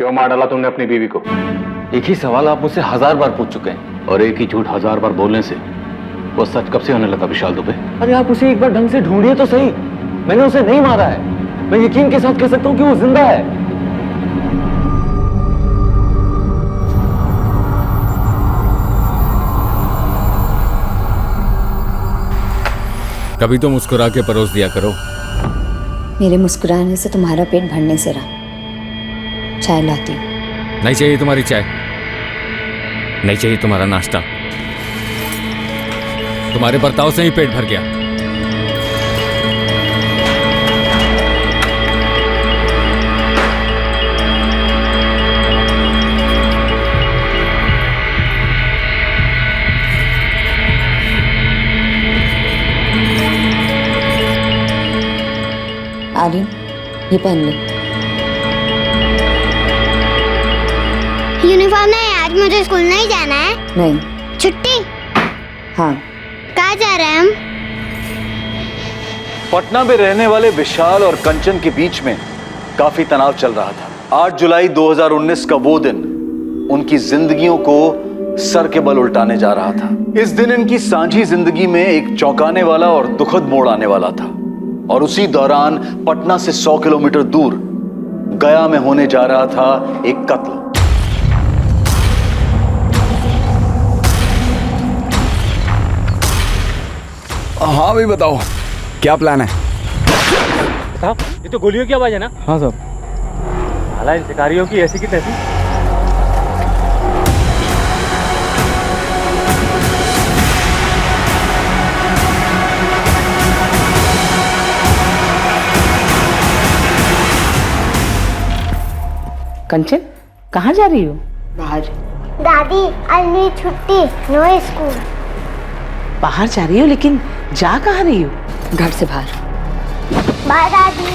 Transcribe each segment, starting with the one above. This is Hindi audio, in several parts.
क्यों मार डाला तुमने अपनी बीवी को? एक ही सवाल आप मुझसे 1000 बार पूछ चुके हैं। और एक ही झूठ 1000 बार बोलने से वो सच कब से होने लगा विशाल दुबे? अरे आप उसे एक बार ढंग से ढूंढिए तो सही। मैंने उसे नहीं मारा है। मैं यकीन के साथ कह सकता हूं कि वो जिंदा है। कभी तो मुस्कुरा के परोस दिया करो। मेरे मुस्कुराने से तुम्हारा पेट भरने से रहा। चाय लाती हूँ। नहीं चाहिए तुम्हारी चाय, नहीं चाहिए तुम्हारा नाश्ता। तुम्हारे बर्ताव से ही पेट भर गया। आर्यन, ये पहन ले। यूनिफॉर्म नहीं, आज मुझे स्कूल नहीं जाना है। नहीं। छुट्टी? हाँ। कहाँ जा रहे हैं हम? पटना में रहने वाले विशाल और कंचन के बीच में काफी तनाव चल रहा था। 8 जुलाई 2019 का वो दिन उनकी जिंदगियों को सर के बल उल्टाने जा रहा था। इस दिन इनकी सांझी जिंदगी में एक चौंकाने वाला और दुखद मोड़ आने वाला था। और उसी दौरान पटना से 100 किलोमीटर दूर गया में होने जा रहा था एक कत्ल। हाँ भाई बताओ, क्या प्लान है? साहब, ये तो गोलियों की आवाज है ना? हाँ साहब। हालांकि इन शिकारियों की ऐसी की तैसी। कंचन, कहाँ जा रही हो? बाहर। दादी, आज मेरी छुट्टी, नो स्कूल। बाहर जा रही हो, लेकिन जा कहाँ रही हो? घर से बाहर। बाय दादी।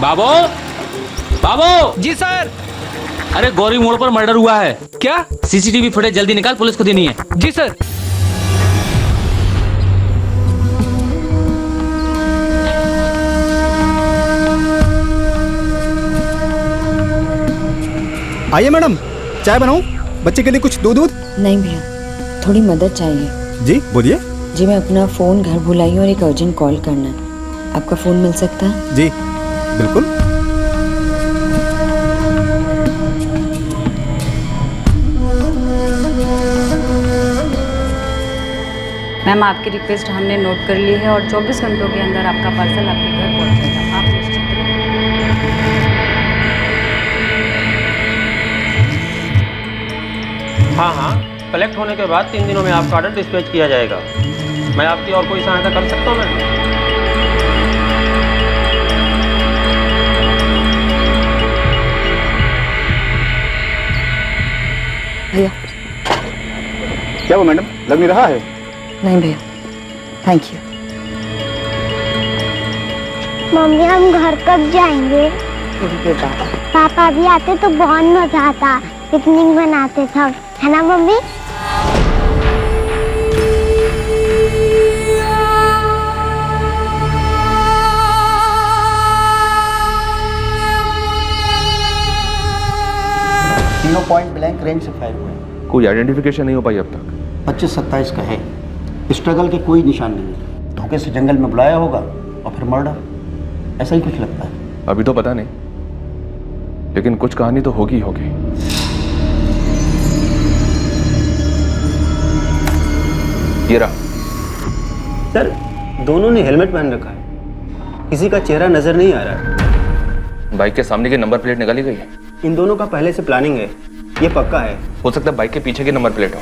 बाबू, बाबू। जी सर। अरे गौरी मोड़ पर मर्डर हुआ है। क्या? सीसीटीवी फुटेज जल्दी निकाल, पुलिस को देनी है। जी सर। आइए मैडम, चाय बनाऊं? बच्चे के लिए कुछ दूध? नहीं भैया, थोड़ी मदद चाहिए। जी बोलिए। जी, मैं अपना फ़ोन घर भुलाई हूँ और एक अर्जेंट कॉल करना है। आपका फ़ोन मिल सकता है? जी बिल्कुल। मैम, आपकी रिक्वेस्ट हमने नोट कर ली है और 24 घंटों के अंदर आपका पार्सल आपके घर पहुंचेगा। आप निश्चिंत रहिए। हाँ हाँ, कलेक्ट होने के बाद 3 दिनों में आपका ऑर्डर डिस्पैच किया जाएगा। मैं आपकी और कोई सहायता कर सकता हूँ मैम? भैया। क्या वो मैडम, लग नहीं रहा है? नहीं भैया, थैंक यू। मम्मी, हम घर कब जाएंगे? थोड़ी देर बाद। पापा भी आते तो बहुत मजा आता, पिकनिक मनाते सब, है ना मम्मी? तीनों पॉइंट ब्लैंक रेंज से फायर हुए। कोई आइडेंटिफिकेशन नहीं हो पाई अब तक। 25-27 का है। स्ट्रगल के कोई निशान नहीं है। धोखे से जंगल में बुलाया होगा और फिर मर्डर, ऐसा ही कुछ लगता है। अभी तो पता नहीं, लेकिन कुछ कहानी तो होगी होगी। ये रहा। सर, दोनों ने हेलमेट पहन रखा है, किसी का चेहरा नजर नहीं आ रहा है। बाइक के सामने की नंबर प्लेट निकाली गई है? इन दोनों का पहले से प्लानिंग है, ये पक्का है। हो सकता है बाइक के पीछे की नंबर प्लेट हो।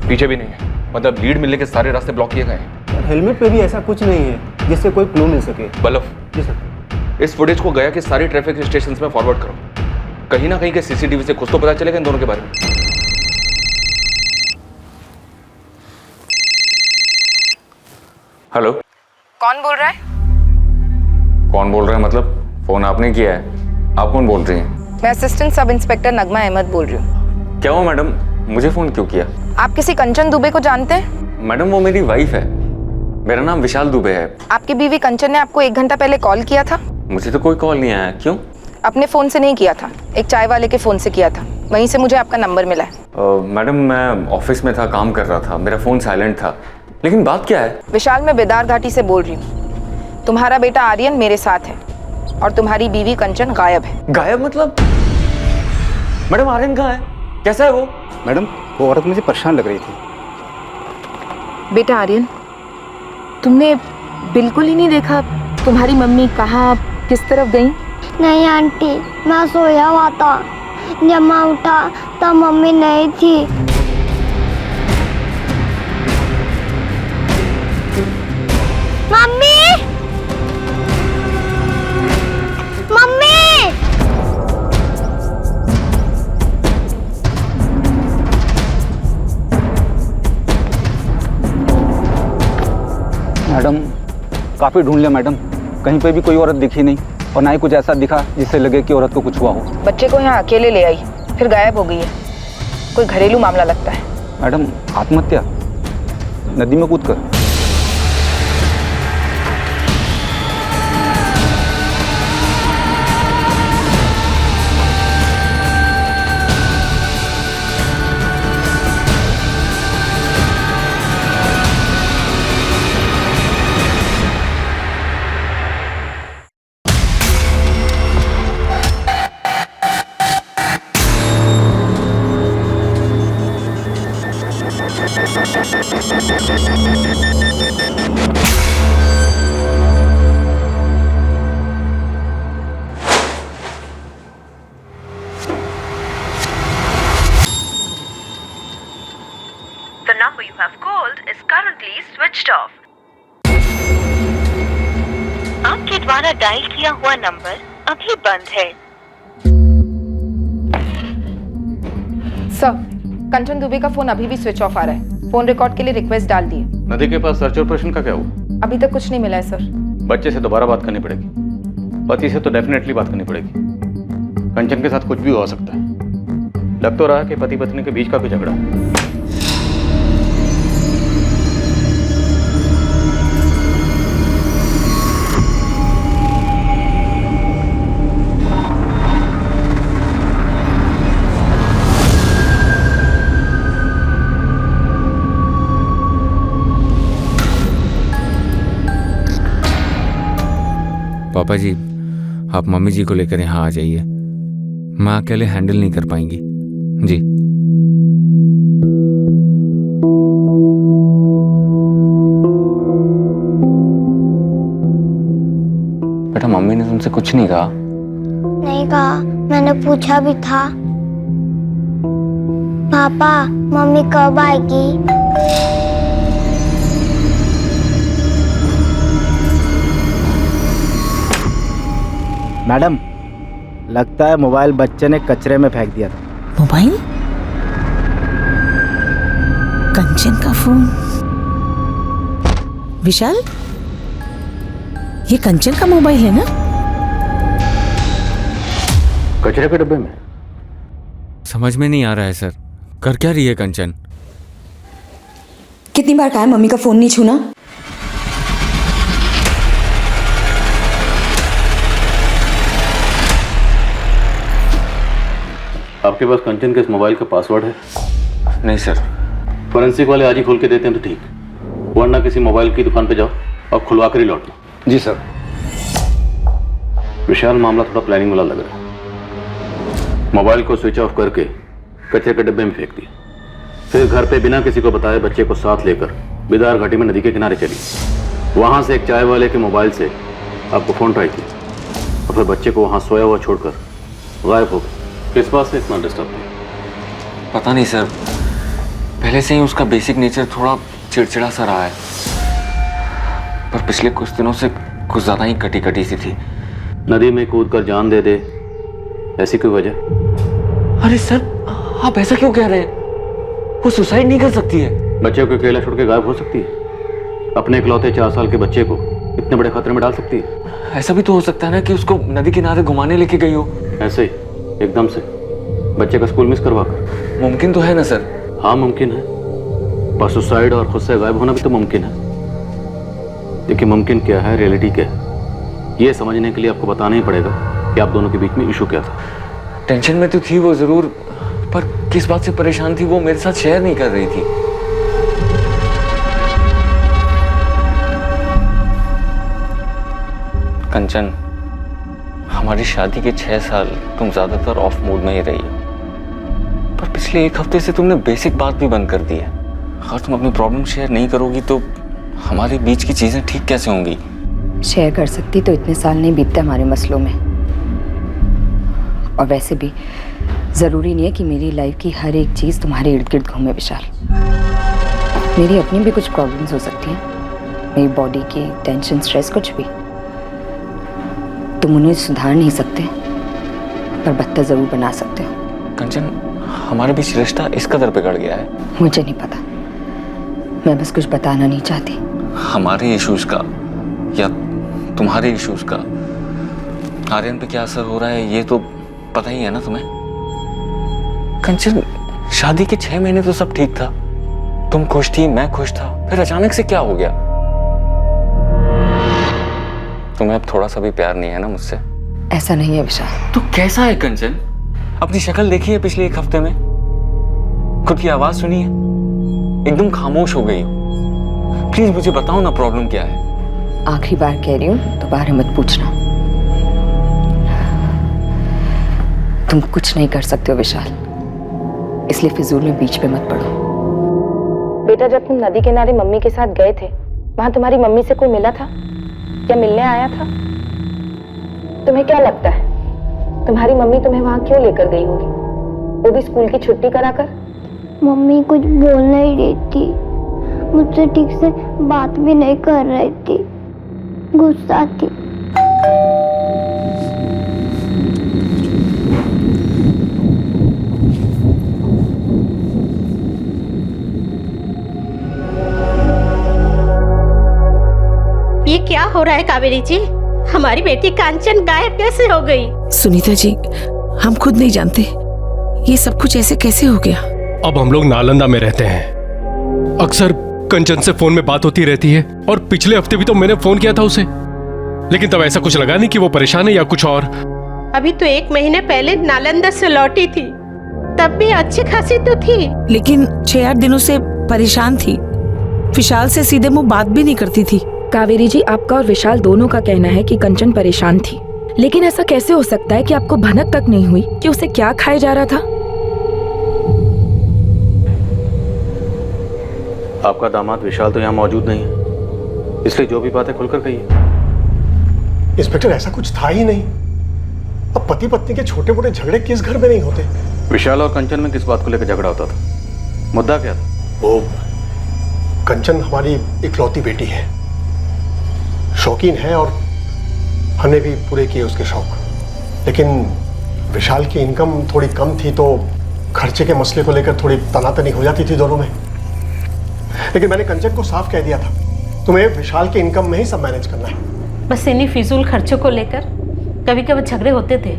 पीछे भी नहीं है, मतलब लीड मिलने के सारे रास्ते ब्लॉक किए गए हैं। हेलमेट पे भी ऐसा कुछ नहीं है जिससे कोई क्लू मिल सके। बल्लभ, जी सर। इस फुटेज को गया कि सारी ट्रैफिक स्टेशंस में फॉरवर्ड करो। कहीं ना कहीं के सीसीटीवी से कुछ तो पता चलेगा इन दोनों के बारे में। हेलो, कौन बोल रहा है? कौन बोल रहा है मतलब? फोन आपने किया है, आप कौन बोल रही हैं? मैं असिस्टेंट सब इंस्पेक्टर नगमा अहमद बोल रही हूँ। क्या हुआ मैडम, मुझे फोन क्यों किया? आप किसी कंचन दुबे को जानते हैं? मैडम वो मेरी वाइफ है, मेरा नाम विशाल दुबे है। आपकी बीवी कंचन ने आपको 1 घंटा पहले कॉल किया था? मुझे तो कोई कॉल नहीं आया। क्यों? अपने फोन से नहीं किया था, एक चाय वाले के फोन से किया था, वहीं से मुझे आपका नंबर मिला है। मैडम मैं ऑफिस में था, काम कर रहा था, मेरा फोन साइलेंट था। लेकिन बात क्या है? विशाल, मैं बेदार घाटी से बोल रही हूँ। तुम्हारा बेटा आर्यन मेरे साथ है और तुम्हारी बीवी कंचन गायब है। गायब मतलब? मैडम आर्यन कहाँ है, कैसा है वो? मैडम वो औरत मुझे परेशान लग रही थी। बेटा आर्यन, तुमने बिल्कुल ही नहीं देखा तुम्हारी मम्मी कहाँ किस तरफ गई? नहीं आंटी, मैं सोया हुआ था, जब मैं उठा तब मम्मी नहीं थी। मम्मी, मम्मी, मैडम काफ़ी ढूंढ लिया मैडम, कहीं पे भी कोई औरत दिखी नहीं और ना ही कुछ ऐसा दिखा जिससे लगे कि औरत को कुछ हुआ हो। बच्चे को यहाँ अकेले ले आई, फिर गायब हो गई है। कोई घरेलू मामला लगता है। मैडम आत्महत्या, नदी में कूदकर। The number you have called is currently switched off. आपके द्वारा डायल किया हुआ नंबर अभी बंद है। सर, कंचन दुबे का फोन अभी भी स्विच ऑफ आ रहा है। फोन रिकॉर्ड के लिए रिक्वेस्ट डाल दिए। नदी के पास सर्च ऑपरेशन का क्या हुआ? अभी तक कुछ नहीं मिला है सर। बच्चे से दोबारा बात करनी पड़ेगी, पति से तो डेफिनेटली बात करनी पड़ेगी। कंचन के साथ कुछ भी हो सकता है। लग तो रहा है कि पति पत्नी के बीच का कोई झगड़ा है। पापा जी, आप मम्मी जी को लेकर यहाँ आ जाइए, मैं अकेले हैंडल नहीं कर पाएंगी जी। बेटा मम्मी ने तुमसे कुछ नहीं कहा? नहीं कहा, मैंने पूछा भी था। पापा मम्मी कब आएगी? मैडम लगता है मोबाइल बच्चे ने कचरे में फेंक दिया था। मोबाइल? कंचन का फोन? विशाल, ये कंचन का मोबाइल है ना? कचरे के डब्बे में? समझ में नहीं आ रहा है सर, कर क्या रही है कंचन? कितनी बार कहा है मम्मी का फोन नहीं छूना? आपके पास कंचन के इस मोबाइल का पासवर्ड है? नहीं सर। फोरेंसिक वाले आज ही खोल के देते हैं तो ठीक, वरना किसी मोबाइल की दुकान पे जाओ और खुलवा कर ही लौटना। जी सर। विशाल, मामला थोड़ा प्लानिंग वाला लग रहा है। मोबाइल को स्विच ऑफ करके कचरे के डब्बे में फेंक दिया। फिर घर पे बिना किसी को बताए बच्चे को साथ लेकर बिदार घाटी में नदी के किनारे चली। वहां से एक चाय वाले के मोबाइल से आपको फोन ट्राई किया और फिर बच्चे को वहां सोया हुआ छोड़कर गायब हो गए। किस बात से इतना डिस्टर्ब किया? पता नहीं सर, पहले से ही उसका बेसिक नेचर थोड़ा चिड़चिड़ा सा रहा है, पर पिछले कुछ दिनों से कुछ ज़्यादा ही कटी कटी सी थी। नदी में कूद कर जान दे दे, ऐसी कोई वजह? अरे सर, आप ऐसा क्यों कह रहे हैं? वो सुसाइड नहीं कर सकती है। बच्चे को अकेला छोड़ के गायब हो सकती है? अपने इकलौते 4 साल के बच्चे को इतने बड़े खतरे में डाल सकती है? ऐसा भी तो हो सकता है ना कि उसको नदी किनारे घुमाने लेके गई हो। ऐसे ही एकदम से बच्चे का स्कूल मिस करवा कर? मुमकिन तो है ना सर? हाँ मुमकिन है, पर सुसाइड और खुद से गायब होना भी तो मुमकिन है। देखिए मुमकिन क्या है, रियलिटी क्या है, ये समझने के लिए आपको बताना ही पड़ेगा कि आप दोनों के बीच में इशू क्या था। टेंशन में तो थी वो जरूर, पर किस बात से परेशान थी वो मेरे साथ शेयर नहीं कर रही थी। कंचन, हमारी शादी के 6 साल तुम ज्यादातर ऑफ मूड में ही रही हो, पर पिछले 1 हफ्ते से तुमने बेसिक बात भी बंद कर दी है। अगर तुम अपनी प्रॉब्लम शेयर नहीं करोगी तो हमारे बीच की चीजें ठीक कैसे होंगी? शेयर कर सकती तो इतने साल नहीं बीतते हमारे मसलों में। और वैसे भी ज़रूरी नहीं है कि मेरी लाइफ की हर एक चीज़ तुम्हारे इर्द गिर्द घूमे विशाल। मेरी अपनी भी कुछ प्रॉब्लम्स हो सकती हैं, मेरी बॉडी की टेंशन, स्ट्रेस, कुछ भी। तुम उन्हें सुधार नहीं सकते, पर बदतर ज़रूर बना सकते हो। कंचन, हमारे बीच रिश्ता इस कदर बिगड़ गया है। मुझे नहीं पता, मैं बस कुछ बताना नहीं चाहती। हमारे इश्यूज का या तुम्हारे इश्यूज का आर्यन पे क्या असर हो रहा है ये तो पता ही है ना तुम्हें। कंचन, शादी के 6 महीने तो सब ठीक था, तुम खुश थी, मैं खुश था, फिर अचानक से क्या हो गया? तुम्हें अब थोड़ा सा भी प्यार नहीं है ना मुझसे? ऐसा नहीं है विशाल। तो कैसा है कंचन? अपनी शक्ल देखी है पिछले 1 हफ्ते में? खुद की आवाज सुनी है? एकदम खामोश हो गई हो। प्लीज मुझे बताओ ना प्रॉब्लम क्या है। आखिरी बार कह रही हूँ, दोबारा मत पूछना। तुम कुछ नहीं कर सकते हो विशाल, इसलिए फिजूल में बीच पे मत पड़ो। बेटा, जब तुम नदी किनारे मम्मी के साथ गए थे, वहां तुम्हारी मम्मी से कोई मिला था या मिलने आया था? तुम्हें क्या लगता है तुम्हारी मम्मी तुम्हें वहां क्यों लेकर गई होगी, वो भी स्कूल की छुट्टी कराकर? मम्मी कुछ बोल नहीं रही थी, मुझसे ठीक से बात भी नहीं कर रही थी, गुस्सा थी। ये क्या हो रहा है कावेरी जी? हमारी बेटी कांचन गायब कैसे हो गई? सुनीता जी, हम खुद नहीं जानते ये सब कुछ ऐसे कैसे हो गया। अब हम लोग नालंदा में रहते हैं, अक्सर कंचन से फोन में बात होती रहती है, और पिछले हफ्ते भी तो मैंने फोन किया था उसे, लेकिन तब ऐसा कुछ लगा नहीं कि वो परेशान है या कुछ और। अभी तो 1 महीने पहले नालंदा से लौटी थी, तब भी अच्छी खासी तो थी। लेकिन 6-8 दिनों से परेशान थी, विशाल से सीधे मुंह बात भी नहीं करती थी। कावेरी जी, आपका और विशाल दोनों का कहना है कि कंचन परेशान थी, लेकिन ऐसा कैसे हो सकता है कि आपको भनक तक नहीं हुई कि उसे क्या खाया जा रहा था? आपका दामाद विशाल तो यहाँ मौजूद नहीं है, इसलिए जो भी बात है खुलकर कहिए। इंस्पेक्टर, ऐसा कुछ था ही नहीं। अब पति पत्नी के छोटे मोटे झगड़े किस घर में नहीं होते? विशाल और कंचन में किस बात को लेकर झगड़ा होता था? मुद्दा क्या था? वो कंचन हमारी इकलौती बेटी है, शौकीन है, और हमने भी पूरे किए उसके शौक। लेकिन विशाल की इनकम थोड़ी कम थी, तो खर्चे के मसले को लेकर थोड़ी तनातनी हो जाती थी दोनों में। लेकिन मैंने कंचन को साफ कह दिया था, तुम्हें विशाल की इनकम में ही सब मैनेज करना है। बस इन्हीं फिजूल खर्चों को लेकर कभी कभी झगड़े होते थे।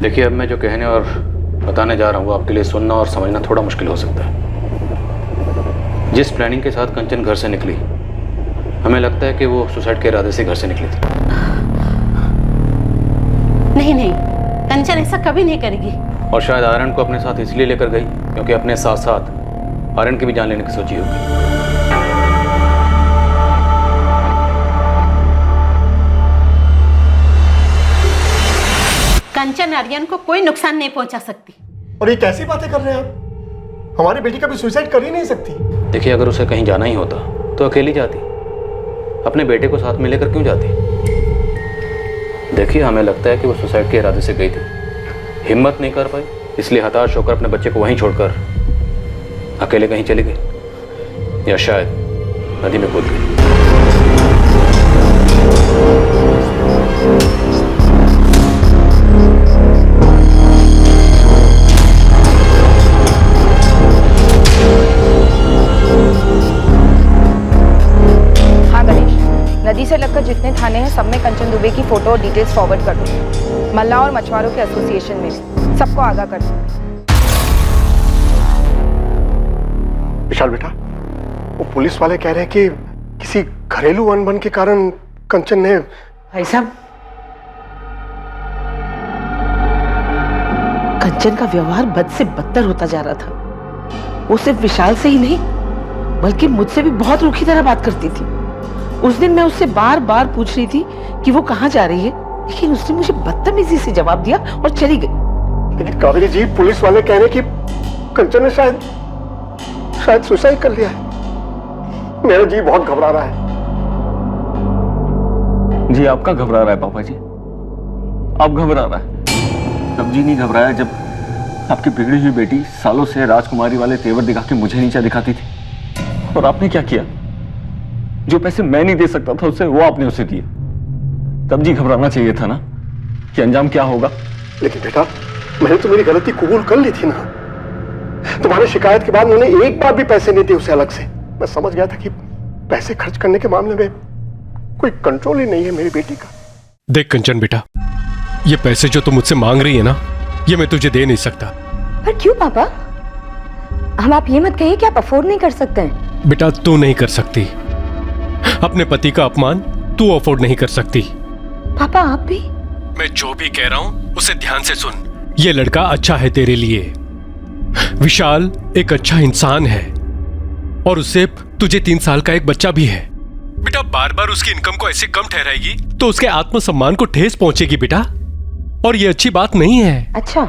देखिए, अब मैं जो कहने और बताने जा रहा हूँ आपके लिए सुनना और समझना थोड़ा मुश्किल हो सकता है। जिस प्लानिंग के साथ कंचन घर से निकली, हमें लगता है कि वो सुसाइड के इरादे से घर से निकली थी। नहीं, कंचन ऐसा कभी नहीं करेगी। और शायद आर्यन को अपने साथ इसलिए लेकर गई क्योंकि अपने साथ साथ आर्यन की भी जान लेने की सोची होगी। कंचन आर्यन को कोई नुकसान नहीं पहुंचा सकती। और ये कैसी बातें कर रहे हैं आप? हमारी बेटी कभी सुसाइड कर ही नहीं सकती। देखिए, अगर उसे कहीं जाना ही होता तो अकेली जाती, अपने बेटे को साथ में लेकर क्यों जाती? देखिए, हमें लगता है कि वो सुसाइड के इरादे से गई थी, हिम्मत नहीं कर पाई, इसलिए हताश होकर अपने बच्चे को वहीं छोड़कर अकेले कहीं चली गई, या शायद नदी में कूद गई। नदी से लगकर जितने थाने हैं सब में कंचन दुबे की फोटो और डिटेल्स फॉरवर्ड कर दो। मल्ला और मछुआरों के एसोसिएशन में भी सबको आगाह कर दो। विशाल बेटा, वो पुलिस वाले कह रहे हैं कि किसी घरेलू अनबन के कारण कंचन ने। भाई साहब, कंचन का व्यवहार बद से बदतर होता जा रहा था। वो सिर्फ विशाल से ही नहीं बल्कि मुझसे भी बहुत रूखी तरह बात करती थी। उस दिन मैं उससे बार बार पूछ रही थी कि वो कहाँ जा रही है, लेकिन उसने मुझे बदतमीजी से जवाब दिया और चली गई। लेकिन कावेरी जी, पुलिस वाले कह रहे हैं कि कंचन ने शायद सुसाइड कर लिया है। मेरा जी बहुत घबरा रहा है। जी आपका घबरा रहा है पापा जी, आप घबरा रहा है। तब जी नहीं घबराया जब आपकी बिगड़ी हुई बेटी सालों से राजकुमारी वाले तेवर दिखा के मुझे नीचा दिखाती थी, और आपने क्या किया? जो पैसे मैं नहीं दे सकता था उसे वो आपने उसे दिए। तब जी घबराना चाहिए था ना कि अंजाम क्या होगा। लेकिन बेटा, मैंने तो मेरी गलती कबूल कर ली थी ना। तुम्हारी शिकायत के बाद उन्होंने एक बार भी पैसे नहीं दिए उसे अलग से। मैं समझ गया था कि पैसे खर्च करने के मामले में कोई कंट्रोल ही नहीं है मेरी बेटी का। देख कंचन बेटा, ये पैसे जो तुम मुझसे मांग रही है ना, ये मैं तुझे दे नहीं सकता। पर क्यों पापा? हम आप ये मत कहिए कि आप अफोर्ड नहीं कर सकते हैं। बेटा, तू नहीं कर सकती। अपने पति का अपमान तू अफोर्ड नहीं कर सकती। पापा आप भी? मैं जो भी कह रहा हूं उसे ध्यान से सुन। ये लड़का अच्छा है तेरे लिए। विशाल एक अच्छा इंसान है और उससे तुझे 3 साल का एक बच्चा भी है। बेटा, बार बार उसकी इनकम को ऐसे कम ठहराएगी तो उसके आत्मसम्मान को ठेस पहुंचेगी बेटा, और ये अच्छी बात नहीं है। अच्छा,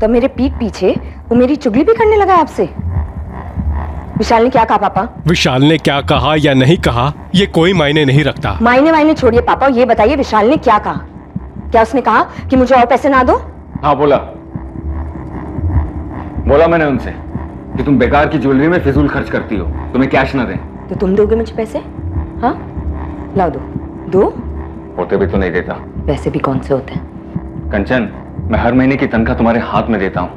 तो मेरे पीठ पीछे वो मेरी चुगली भी करने लगा आपसे? विशाल ने क्या कहा पापा? विशाल ने क्या कहा या नहीं कहा ये कोई मायने नहीं रखता। मायने छोड़िए पापा, ये बताइए विशाल ने क्या कहा? क्या उसने कहा कि मुझे और पैसे ना दो? हाँ बोला मैंने उनसे कि तुम बेकार की ज्वेलरी में फिजूल खर्च करती हो, तुम्हें कैश ना दें। तो तुम दोगे मुझे पैसे? हाँ लाओ, दो। होते भी तो नहीं देता। पैसे भी कौन से होते हैं? कंचन, मैं हर महीने की तनख्वाह तुम्हारे हाथ में देता हूँ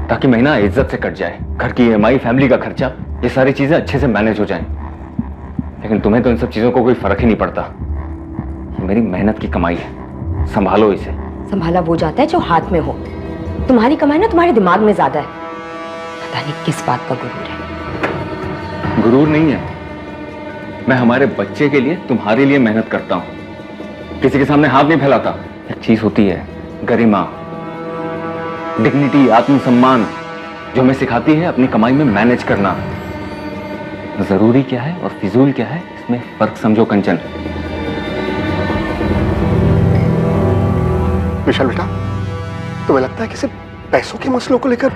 ताकि महीना इज्जत से कट जाए। घर की EMI, फैमिली का खर्चा, ये सारी चीजें अच्छे से मैनेज हो जाएं। लेकिन तुम्हें तो इन सब चीजों को कोई फर्क ही नहीं पड़ता। ये मेरी मेहनत की कमाई है, संभालो इसे। संभाला वो जाता है जो हाथ में हो। तुम्हारी कमाई ना तुम्हारे दिमाग में ज्यादा है। पता नहीं किस बात का गुरूर है। गुरूर नहीं है, मैं हमारे बच्चे के लिए, तुम्हारे लिए मेहनत करता हूँ, किसी के सामने हाथ नहीं फैलाता। एक चीज होती है गरिमा, डिग्निटी, आत्मसम्मान, जो हमें सिखाती है अपनी कमाई में मैनेज करना। जरूरी क्या है और फिजूल क्या है, इसमें फर्क समझो कंचन। विशाल बेटा, तुम्हें लगता है कि सिर्फ पैसों के मसलों को लेकर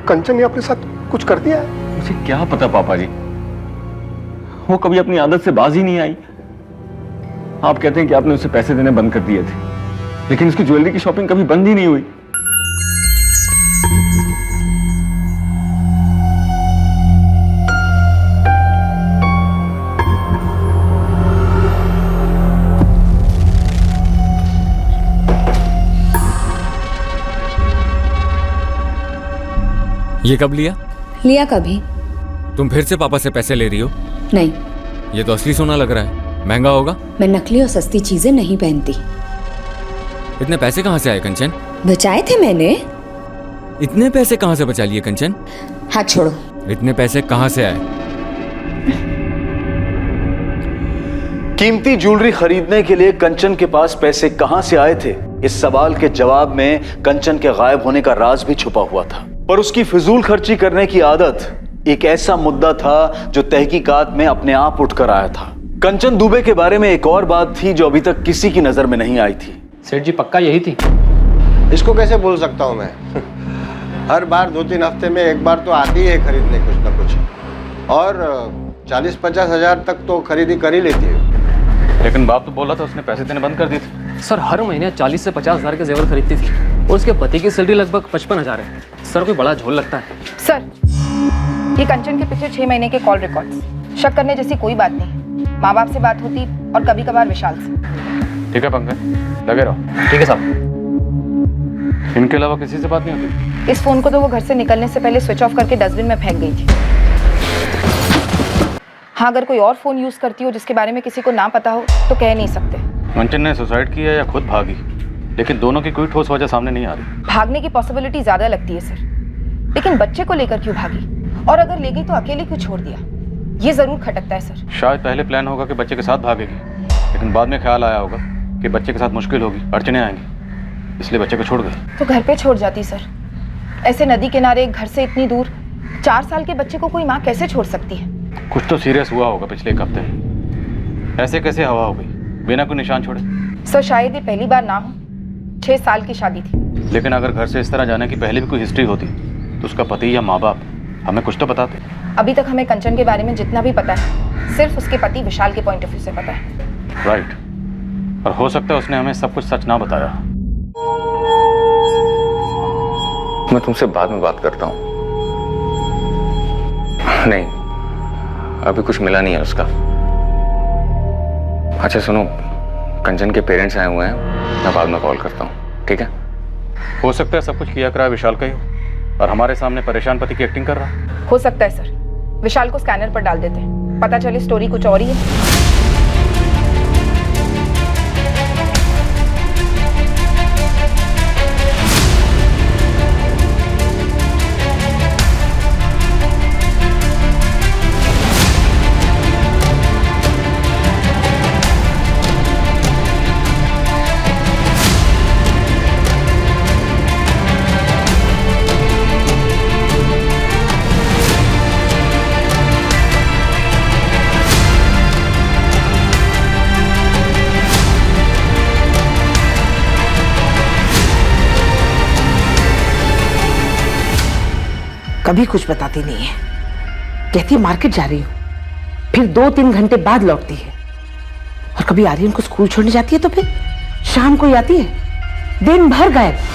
कंचन ने अपने साथ कुछ कर दिया है? मुझे क्या पता पापा जी, वो कभी अपनी आदत से बाज ही नहीं आई। आप कहते हैं कि आपने उसे पैसे देने बंद कर दिए थे, लेकिन उसकी ज्वेलरी की शॉपिंग कभी बंद ही नहीं हुई। ये कब लिया? लिया कभी? तुम फिर से पापा से पैसे ले रही हो? नहीं। ये तो असली सोना लग रहा है, महंगा होगा। मैं नकली और सस्ती चीजें नहीं पहनती। इतने पैसे कहाँ से आए कंचन? बचाए थे मैंने। इतने पैसे कहाँ से बचा लिए कंचन? हाथ छोड़ो। इतने पैसे कहाँ से आए? कीमती ज्वेलरी खरीदने के लिए कंचन के पास पैसे कहां से आए थे, इस सवाल के जवाब में कंचन के गायब होने का राज भी छुपा हुआ था। पर उसकी फिजूल खर्ची करने की आदत एक ऐसा मुद्दा था जो तहकीकात में अपने आप उठकर आया था। कंचन दुबे के बारे में एक और बात थी जो अभी तक किसी की नजर में नहीं आई थी। सेठ जी, पक्का यही थी? इसको कैसे बोल सकता हूं मैं? हर बार 2-3 हफ्ते में एक बार तो आती है खरीदने कुछ ना कुछ, और 40-50 हज़ार तक तो खरीदी कर ही लेती है। लेकिन बाप तो बोला था उसने पैसे देने बंद कर दिए थे। सर हर महीने 40 से 50 हज़ार के जेवर खरीदती थी और उसके पति की सैलरी लगभग 55,000 है। सर कोई बड़ा झोल लगता है। सर ये कंचन के पिछले 6 महीने के कॉल रिकॉर्ड। शक करने जैसी कोई बात नहीं। माँ बाप से बात होती और कभी कभार विशाल से। ठीक है पंकज, लगे रहो। ठीक है साहब। इनके अलावा किसी से बात नहीं होती? इस फोन को तो वो घर से निकलने से पहले स्विच ऑफ करके डस्टबिन में फेंक गई थी। हाँ, अगर कोई और फोन यूज करती हो जिसके बारे में किसी को ना पता हो तो कह नहीं सकते। कंचन ने सुसाइड किया या खुद भागी, लेकिन दोनों की कोई ठोस वजह सामने नहीं आ रही। भागने की पॉसिबिलिटी ज्यादा लगती है सर, लेकिन बच्चे को लेकर क्यों भागी, और अगर ले गई तो अकेले क्यों छोड़ दिया, ये जरूर खटकता है सर। शायद पहले प्लान होगा कि बच्चे के साथ भागेगी, लेकिन बाद में ख्याल आया होगा कि बच्चे के साथ मुश्किल होगी, अड़चने आएंगी, इसलिए बच्चे को छोड़ गई। तो घर पे छोड़ जाती सर। ऐसे नदी किनारे घर से इतनी दूर 4 साल के बच्चे को कोई माँ कैसे छोड़ सकती है? कुछ तो सीरियस हुआ होगा पिछले 1 हफ्ते में। ऐसे कैसे हवा हो गई बिना कोई निशान छोड़े? सर शायद ये पहली बार ना हो, 6 साल की शादी थी। लेकिन अगर घर से इस तरह जाने की पहले भी कोई हिस्ट्री होती तो उसका पति या माँ बाप हमें कुछ तो बताते। अभी तक हमें कंचन के बारे में जितना भी पता है सिर्फ उसके पति विशाल के पॉइंट ऑफ व्यू से पता है। राइट, और हो सकता है उसने हमें सब कुछ सच ना बताया। मैं तुमसे बाद में बात करता हूँ। नहीं, अभी कुछ मिला नहीं है उसका। अच्छा सुनो, कंचन के पेरेंट्स आए हुए हैं, मैं बाद में कॉल करता हूँ, ठीक है? हो सकता है सब कुछ किया करा विशाल का ही हो और हमारे सामने परेशान पति की एक्टिंग कर रहा। हो सकता है सर, विशाल को स्कैनर पर डाल देते हैं, पता चले स्टोरी कुछ और ही है। कभी कुछ बताती नहीं है, कहती है मार्केट जा रही हूँ, फिर 2-3 घंटे बाद लौटती है। और कभी आर्यन को स्कूल छोड़ने जाती है तो फिर शाम को ही आती है, दिन भर गायब।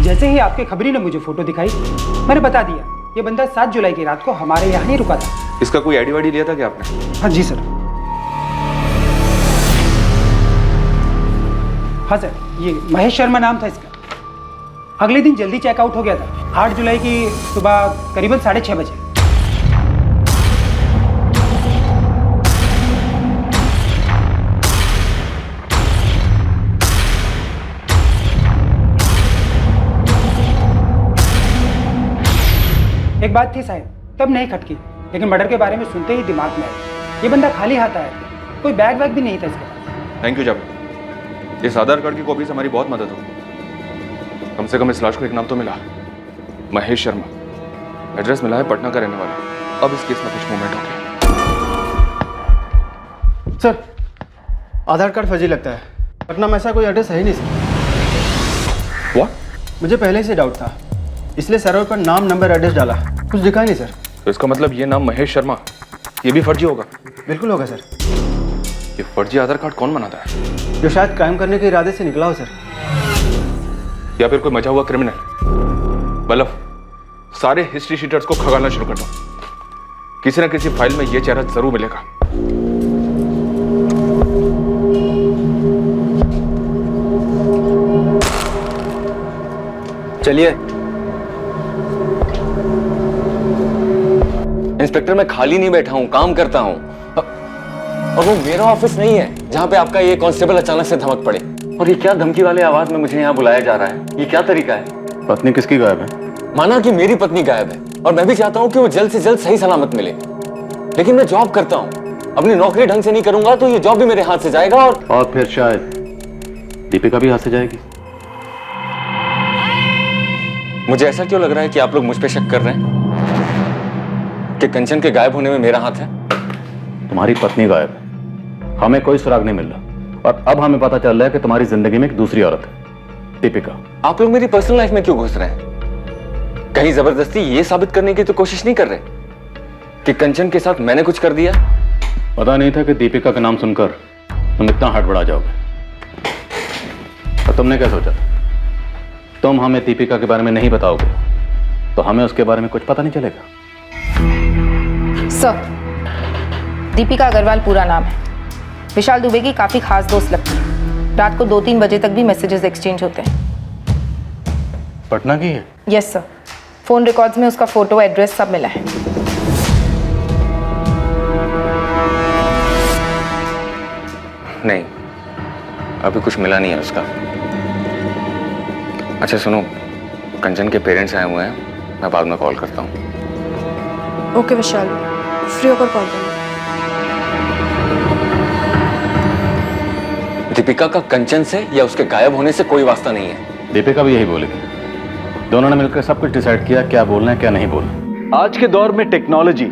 जैसे ही आपके खबरी ने मुझे फोटो दिखाई, मैंने बता दिया ये बंदा 7 जुलाई की रात को हमारे यहाँ ही रुका था। इसका कोई आईडी वाईडी लिया था क्या आपने? हाँ जी सर। हाँ सर, ये महेश शर्मा नाम था इसका। अगले दिन जल्दी चेकआउट हो गया था, 8 जुलाई की सुबह करीबन 6:30 बजे। एक बात थी साहब, तब नहीं खटकी, लेकिन मर्डर के बारे में सुनते ही दिमाग में आया। ये बंदा खाली हाथ आया, कोई बैग वैग भी नहीं था इसके पास। थैंक यू जावेद, इस आधार कार्ड की कॉपी से हमारी बहुत मदद होगी। कम से कम इस लाश को एक नाम तो मिला, महेश शर्मा। एड्रेस मिला है पटना का रहने वाला। अब इस केस में कुछ मूवमेंट हो गया। सर आधार कार्ड फर्जी लगता है, पटना में ऐसा कोई एड्रेस है ही नहीं सर। व्हाट? मुझे पहले से डाउट था, इसलिए सर्वर पर नाम नंबर एड्रेस डाला, कुछ दिखा नहीं सर। तो इसका मतलब ये नाम महेश शर्मा, ये भी फर्जी होगा? बिल्कुल होगा सर। ये फर्जी आधार कार्ड कौन बनाता है? जो शायद क्राइम करने के इरादे से निकला हो सर। या फिर कोई मचा हुआ क्रिमिनल। बल्लभ, सारे हिस्ट्री शीटर्स को खगालना शुरू कर दो। किसी न किसी फाइल में ये चेहरा जरूर मिलेगा। चलिए। इंस्पेक्टर, मैं खाली नहीं बैठा हूं, काम करता हूं। और वो मेरा ऑफिस नहीं है जहां पे आपका ये कांस्टेबल अचानक से धमक पड़े। और ये क्या धमकी वाले आवाज में मुझे यहाँ बुलाया जा रहा है? ये क्या तरीका है? पत्नी किसकी गायब है? माना कि मेरी पत्नी गायब है और मैं भी चाहता हूँ कि वो जल्द से जल्द सही सलामत मिले, लेकिन मैं जॉब करता हूँ। अपनी नौकरी ढंग से नहीं करूंगा तो ये जॉब भी मेरे हाथ से जाएगा और फिर शायद दीपिका भी हाथ से जाएगी। मुझे ऐसा क्यों लग रहा है कि आप लोग मुझ पे शक कर रहे हैं कि कंचन के गायब होने में मेरा हाथ है? तुम्हारी पत्नी गायब है, हमें कोई सुराग नहीं मिल रहा और अब हमें पता चल रहा है कि तुम्हारी जिंदगी में एक दूसरी औरत है, दीपिका। आप लोग मेरी पर्सनल लाइफ में क्यों घुस रहे हैं? कहीं जबरदस्ती ये साबित करने की तो कोशिश नहीं कर रहे कि कंचन के साथ मैंने कुछ कर दिया? पता नहीं था कि दीपिका का नाम सुनकर तुम इतना हड़बड़ा जाओगे। और तुमने क्या सोचा था? तुम हमें दीपिका के बारे में नहीं बताओगे तो हमें उसके बारे में कुछ पता नहीं चलेगा। सर, दीपिका अग्रवाल पूरा नाम है। विशाल दुबे की काफी खास दोस्त लगती है। रात को 2-3 बजे तक भी मैसेजेस एक्सचेंज होते हैं। पटना की है? यस सर, फोन रिकॉर्ड्स में उसका फोटो, एड्रेस सब मिला है। नहीं, अभी कुछ मिला नहीं है उसका। अच्छा सुनो, कंचन के पेरेंट्स आए हुए हैं, मैं बाद में कॉल करता हूँ। ओके विशाल, फ्री होकर कॉल करना। दीपिका का कंचन से या उसके गायब होने से कोई वास्ता नहीं है। दीपिका भी यही बोलेगी। दोनों ने मिलकर सब कुछ डिसाइड किया क्या बोलना है क्या नहीं बोलना। आज के दौर में टेक्नोलॉजी,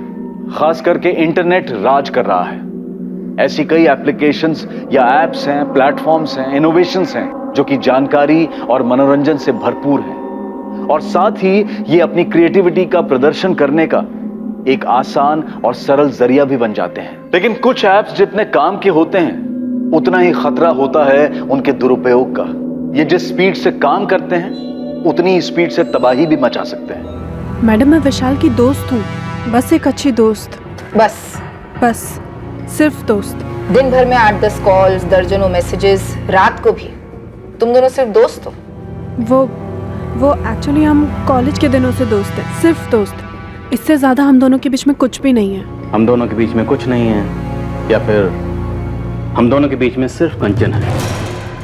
खास करके इंटरनेट राज कर रहा है। ऐसी कई एप्लीकेशंस या एप्स हैं, प्लेटफॉर्म्स हैं, इनोवेशंस हैं जो कि जानकारी और मनोरंजन से भरपूर हैं और साथ ही ये अपनी क्रिएटिविटी का प्रदर्शन करने का एक आसान और सरल जरिया भी बन जाते हैं। लेकिन कुछ ऐप्स जितने काम के होते हैं उतना ही खतरा होता है उनके दुरुपयोग का। ये जिस स्पीड से काम करते हैं उतनी ही स्पीड से तबाही भी मचा सकते हैं। मैडम, मैं विशाल की दोस्त हूँ, बस एक अच्छी दोस्त। बस सिर्फ दोस्त। दिन भर में 8-10 कॉल्स, दर्जनों मैसेजेस, रात को भी। तुम दोनों सिर्फ दोस्त हो? वो एक्चुअली हम कॉलेज के दिनों से दोस्त हैं, सिर्फ दोस्त। इससे ज्यादा हम दोनों के बीच में कुछ भी नहीं है। हम दोनों के बीच में कुछ नहीं है या फिर हम दोनों के बीच में सिर्फ कंचन है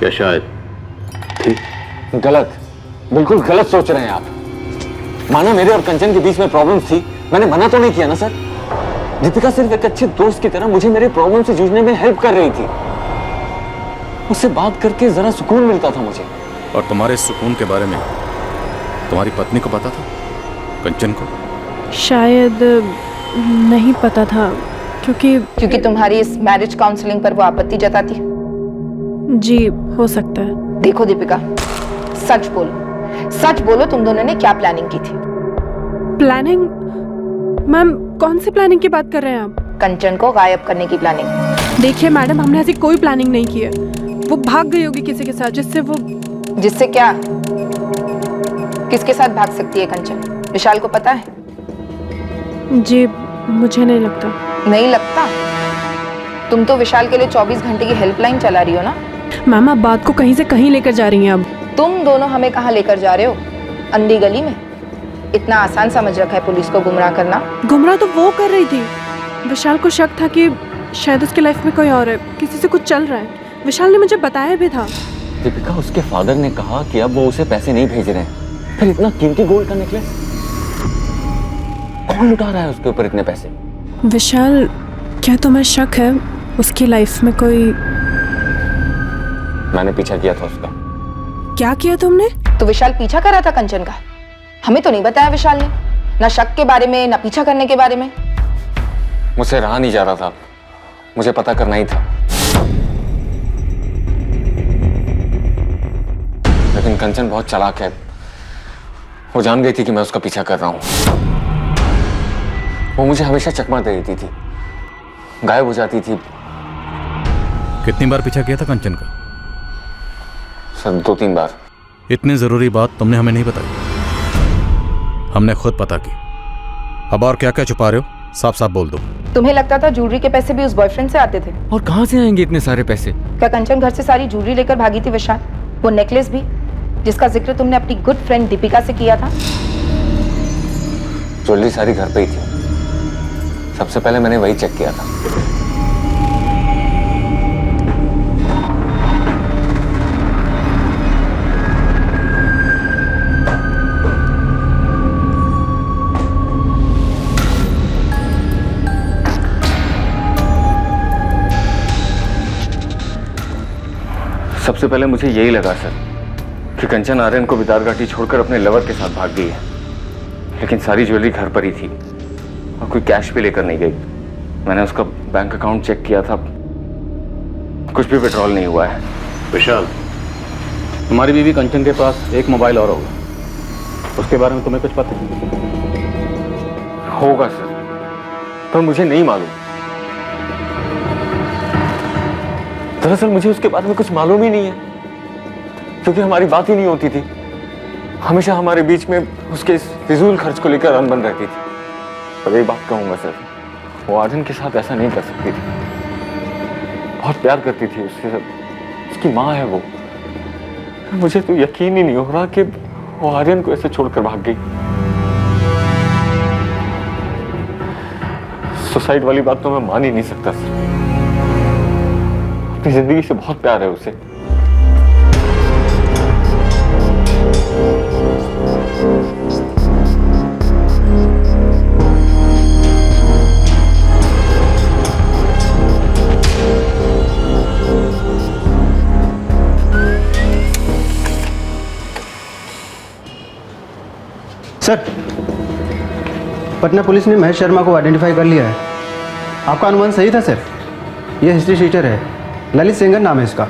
या शायद ठीक? गलत, बिल्कुल गलत सोच रहे हैं आप। माना मेरे और कंचन के बीच में प्रॉब्लम थी, मैंने मना तो नहीं किया ना सर। दीपिका सिर्फ एक अच्छे दोस्त की तरह मुझे मेरे प्रॉब्लम से जूझने में हेल्प कर रही थी। उससे बात करके जरा सुकून मिलता था मुझे। और तुम्हारे सुकून के बारे में तुम्हारी पत्नी को पता था? कंचन को? शायद नहीं पता था, क्योंकि तुम्हारी इस मैरिज काउंसलिंग पर वो आपत्ति जताती। जी हो सकता है। देखो दीपिका, सच बोलो तुम दोनों ने क्या प्लानिंग की थी? प्लानिंग? मैम, कौन सी प्लानिंग की बात कर रहे हैं आप? कंचन को गायब करने की प्लानिंग। देखिए मैडम, हमने ऐसी कोई प्लानिंग नहीं की है। वो भाग गई होगी किसी के साथ, जिससे क्या? किसके साथ भाग सकती है कंचन? विशाल को पता है? जी मुझे नहीं लगता। नहीं लगता? तुम तो विशाल के लिए 24 घंटे की हेल्पलाइन चला रही हो ना? मैम, आप बात को कहीं से कहीं लेकर जा रही हैं। अब तुम दोनों हमें कहाँ लेकर जा रहे हो? अंधी गली में? इतना आसान समझ रखा है पुलिस को गुमराह करना? गुमराह तो वो कर रही थी। विशाल को शक था कि शायद उसके लाइफ में कोई और है, किसी से कुछ चल रहा है। विशाल ने मुझे बताया भी था। दीपिका, उसके फादर ने कहा कि अब वो उसे पैसे नहीं भेज रहे हैं। फिर इतना कीमती गोल्ड का नेकलेस कौन लुटा रहा है उसके ऊपर इतने पैसे? विशाल, क्या तुम्हें शक है उसकी लाइफ में कोई? मैंने पीछा किया था उसका। क्या किया तुमने? तो विशाल पीछा कर रहा था कंचन का। हमें तो नहीं बताया विशाल ने, ना शक के बारे में ना पीछा करने के बारे में। मुझसे रहा नहीं जा रहा था, मुझे पता करना ही था। लेकिन कंचन बहुत चालाक है। वो जान गई थी कि मैं उसका पीछा कर रहा हूं। वो मुझे हमेशा चकमा दे देती थी, गायब हो जाती थी। कितनी बार पीछा किया था कंचन का? सर 2-3 बार। इतनी जरूरी बात तुमने हमें नहीं बताई, हमने खुद पता की। अब और क्या क्या छुपा रहे हो? साफ साफ बोल दो। तुम्हें लगता था ज्वेलरी के पैसे भी उस बॉयफ्रेंड से आते थे? और कहां से आएंगे इतने सारे पैसे? क्या कंचन घर से सारी ज्वेलरी लेकर भागी थी विशाल? वो नेकलेस भी, जिसका जिक्र तुमने अपनी गुड फ्रेंड दीपिका से किया था? ज्वेलरी सारी घर पे ही थी। सबसे पहले मैंने वही चेक किया था। सबसे पहले मुझे यही लगा सर कि कंचन आर्यन को बिदार घाटी छोड़कर अपने लवर के साथ भाग गई है, लेकिन सारी ज्वेलरी घर पर ही थी और कोई कैश भी लेकर नहीं गई। मैंने उसका बैंक अकाउंट चेक किया था, कुछ भी विड्रॉल नहीं हुआ है। विशाल, तुम्हारी बीवी कंचन के पास एक मोबाइल और होगा, उसके बारे में तुम्हें कुछ पता होगा सर, पर मुझे नहीं मालूम। दरअसल मुझे उसके बारे में कुछ मालूम ही नहीं है, क्योंकि हमारी बात ही नहीं होती थी। हमेशा हमारे बीच में उसके इस फिजूल खर्च को लेकर अनबन रहती थी। पर एक बात कहूंगा सर, वो आर्यन के साथ ऐसा नहीं कर सकती थी। बहुत प्यार करती थी उससे, उसकी माँ है वो। मुझे तो यकीन ही नहीं हो रहा कि वो आर्यन को ऐसे छोड़कर भाग गई। सुसाइड वाली बात तो मैं मान ही नहीं सकता सर। अपनी जिंदगी से बहुत प्यार है उसे। सर, पटना पुलिस ने महेश शर्मा को आइडेंटिफाई कर लिया है। आपका अनुमान सही था सर, ये हिस्ट्री शीटर है, ललित सेंगर नाम है इसका।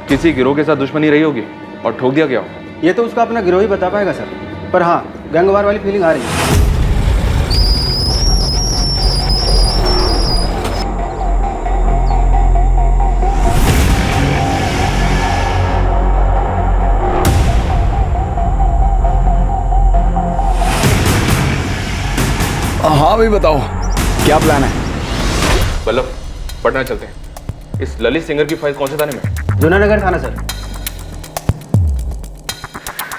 किसी गिरोह के साथ दुश्मनी रही होगी और ठोक दिया गया। ये तो उसका अपना गिरोह ही बता पाएगा सर, पर हाँ गैंगवार वाली फीलिंग आ रही है। हाँ भाई बताओ, क्या प्लान है? बल्लभ, पटना चलते हैं। इस ललित सिंगर की फाइल कौन से थाने में? जूनानगर थाना सर।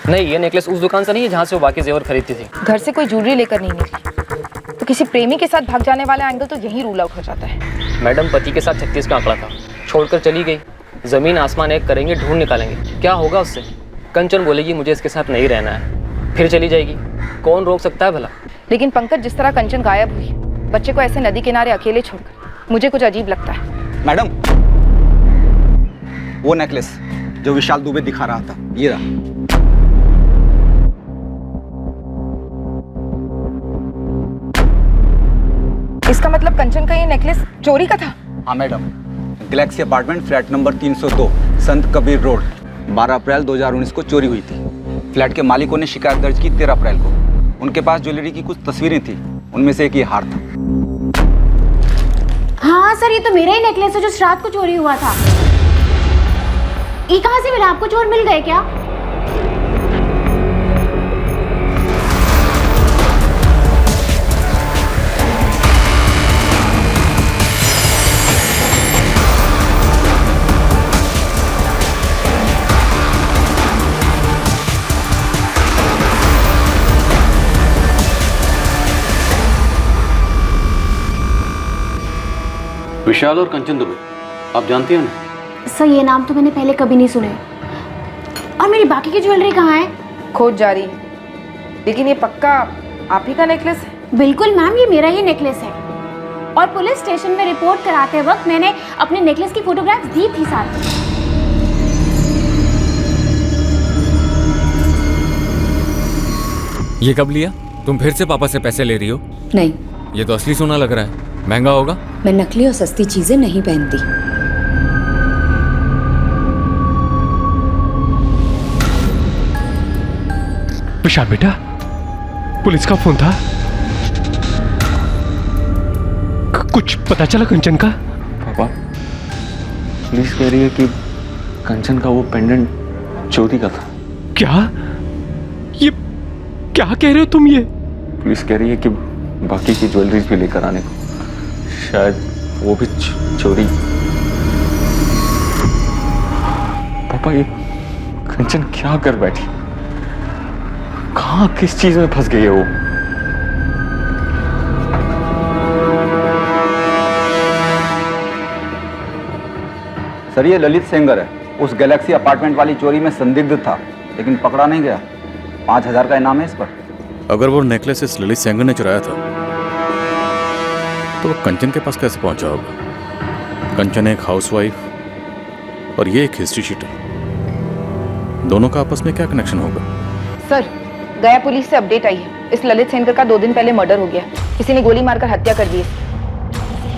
नहीं, ये नेकलेस उस दुकान से नहीं है जहाँ से वो बाकी जेवर खरीदती थी। घर से कोई ज्वेलरी लेकर नहीं निकली, तो किसी प्रेमी के साथ भाग जाने वाला एंगल तो यही रूल आउट हो जाता है। मैडम, पति के साथ 36 का आंकड़ा था, छोड़कर चली गई। जमीन आसमान एक करेंगे, ढूंढ निकालेंगे, क्या होगा उससे? कंचन बोलेगी मुझे इसके साथ नहीं रहना है, फिर चली जाएगी। कौन रोक सकता है भला? लेकिन पंकज, जिस तरह कंचन गायब हुई, बच्चे को ऐसे नदी किनारे अकेले छोड़कर, मुझे कुछ अजीब लगता है। मैडम, वो नेकलेस जो विशाल दुबे दिखा रहा था, ये रहा। इसका मतलब कंचन का ये नेकलेस चोरी का था? हाँ madam, Galaxy apartment flat number 302 संत कबीर रोड 12 अप्रैल 2019 को चोरी हुई थी। फ्लैट के मालिकों ने शिकायत दर्ज की 13 अप्रैल को। उनके पास ज्वेलरी की कुछ तस्वीरें थी, उनमें से एक ये हार था। हाँ सर, ये तो मेरा ही नेकलेस है जो रात को चोरी हुआ था। ये कहाँ से मिला आपको? चोर मिल गए क्या? विशाल और कंचन दुबे, आप जानती हैं ना? सर, ये नाम तो मैंने पहले कभी नहीं सुने। और मेरी बाकी की ज्वेलरी कहाँ है? खोज जारी है, लेकिन ये पक्का आप ही का नेकलेस है? बिल्कुल मैम, ये मेरा ही नेकलेस है। और पुलिस स्टेशन में रिपोर्ट कराते वक्त मैंने अपने नेकलेस की फोटोग्राफ्स दी थी साथ। ये कब लिया? तुम फिर से पापा से पैसे ले रही हो? नहीं। ये तो असली सोना लग रहा है, महंगा होगा। मैं नकली और सस्ती चीजें नहीं पहनती। विशाल बेटा, पुलिस का फोन था, कुछ पता चला कंचन का? पापा, पुलिस कह रही है कि कंचन का वो पेंडेंट चोरी का था। क्या? ये क्या कह रहे हो तुम? ये पुलिस कह रही है कि बाकी की ज्वेलरीज भी लेकर आने को, शायद वो भी चोरी। पापा, ये कंचन क्या कर बैठी? कहाँ किस चीज में फंस गई है वो? सर, ये ललित सेंगर है, उस गैलेक्सी अपार्टमेंट वाली चोरी में संदिग्ध था, लेकिन पकड़ा नहीं गया। 5000 का इनाम है इस पर। अगर वो नेकलेस इस ललित सेंगर ने चुराया था तो वो कंचन के पास कैसे पहुंचा होगा? कंचन एक हाउसवाइफ और ये एक हिस्ट्री शीटर, दोनों का आपस में क्या कनेक्शन होगा? सर, गया पुलिस से अपडेट आई है। इस ललित सेनकर का 2 दिन पहले मर्डर हो गया। किसी ने गोली मारकर हत्या कर दी है।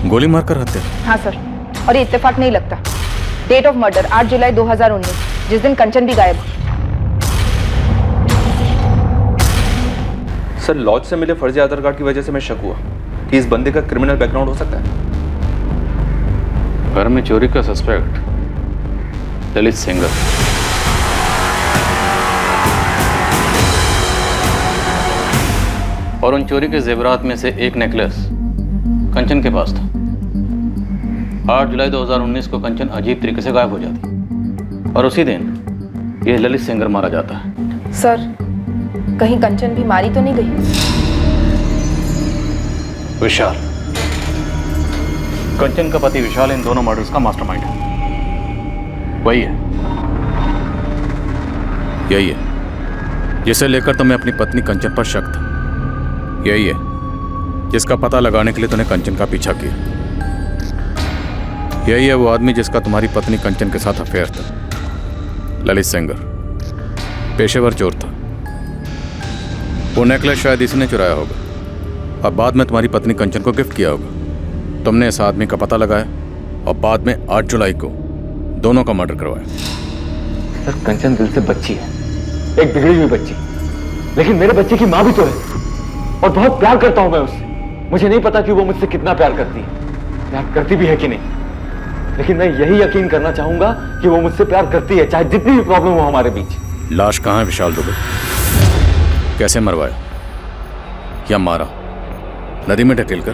गोली मारकर हत्या? हाँ सर, और ये इत्तेफाक नहीं लगता। डेट ऑफ मर्डर 8 जुलाई 2019, जिस दिन कंचन भी गायब। सर, लॉज से मिले फर्जी आधार कार्ड की वजह से मैं शक हुआ कि इस बंदे का क्रिमिनल बैकग्राउंड हो सकता है। घर में चोरी का सस्पेक्ट ललित सेंगर। और उन चोरी के जेवरात में से एक नेकलेस कंचन के पास था। 8 जुलाई 2019 को कंचन अजीब तरीके से गायब हो जाती और उसी दिन यह ललित सेंगर मारा जाता है। सर, कहीं कंचन भी मारी तो नहीं गई? विशाल, कंचन का पति विशाल इन दोनों मर्डर्स का मास्टरमाइंड है। वही है, यही है जिसे लेकर तुम्हें अपनी पत्नी कंचन पर शक था। यही है जिसका पता लगाने के लिए तूने कंचन का पीछा किया। यही है वो आदमी जिसका तुम्हारी पत्नी कंचन के साथ अफेयर था। ललित सेंगर पेशेवर चोर था। वो नेकलेस शायद इसी ने चुराया होगा और बाद में तुम्हारी पत्नी कंचन को गिफ्ट किया होगा। तुमने इस आदमी का पता लगाया और बाद में 8 जुलाई को दोनों का मर्डर करवाया। सर, कंचन दिल से बच्ची है, एक बिगड़ी हुई बच्ची, लेकिन मेरे बच्चे की माँ भी तो है और बहुत प्यार करता हूं मैं उससे। मुझे नहीं पता कि वो मुझसे कितना प्यार करती है, प्यार करती भी है कि नहीं, लेकिन मैं यही यकीन करना चाहूंगा कि वो मुझसे प्यार करती है, चाहे जितनी भी प्रॉब्लम हो हमारे बीच। लाश कहाँ है विशाल दुबे? कैसे मरवाया या मारा? नदी में ढकेल कर?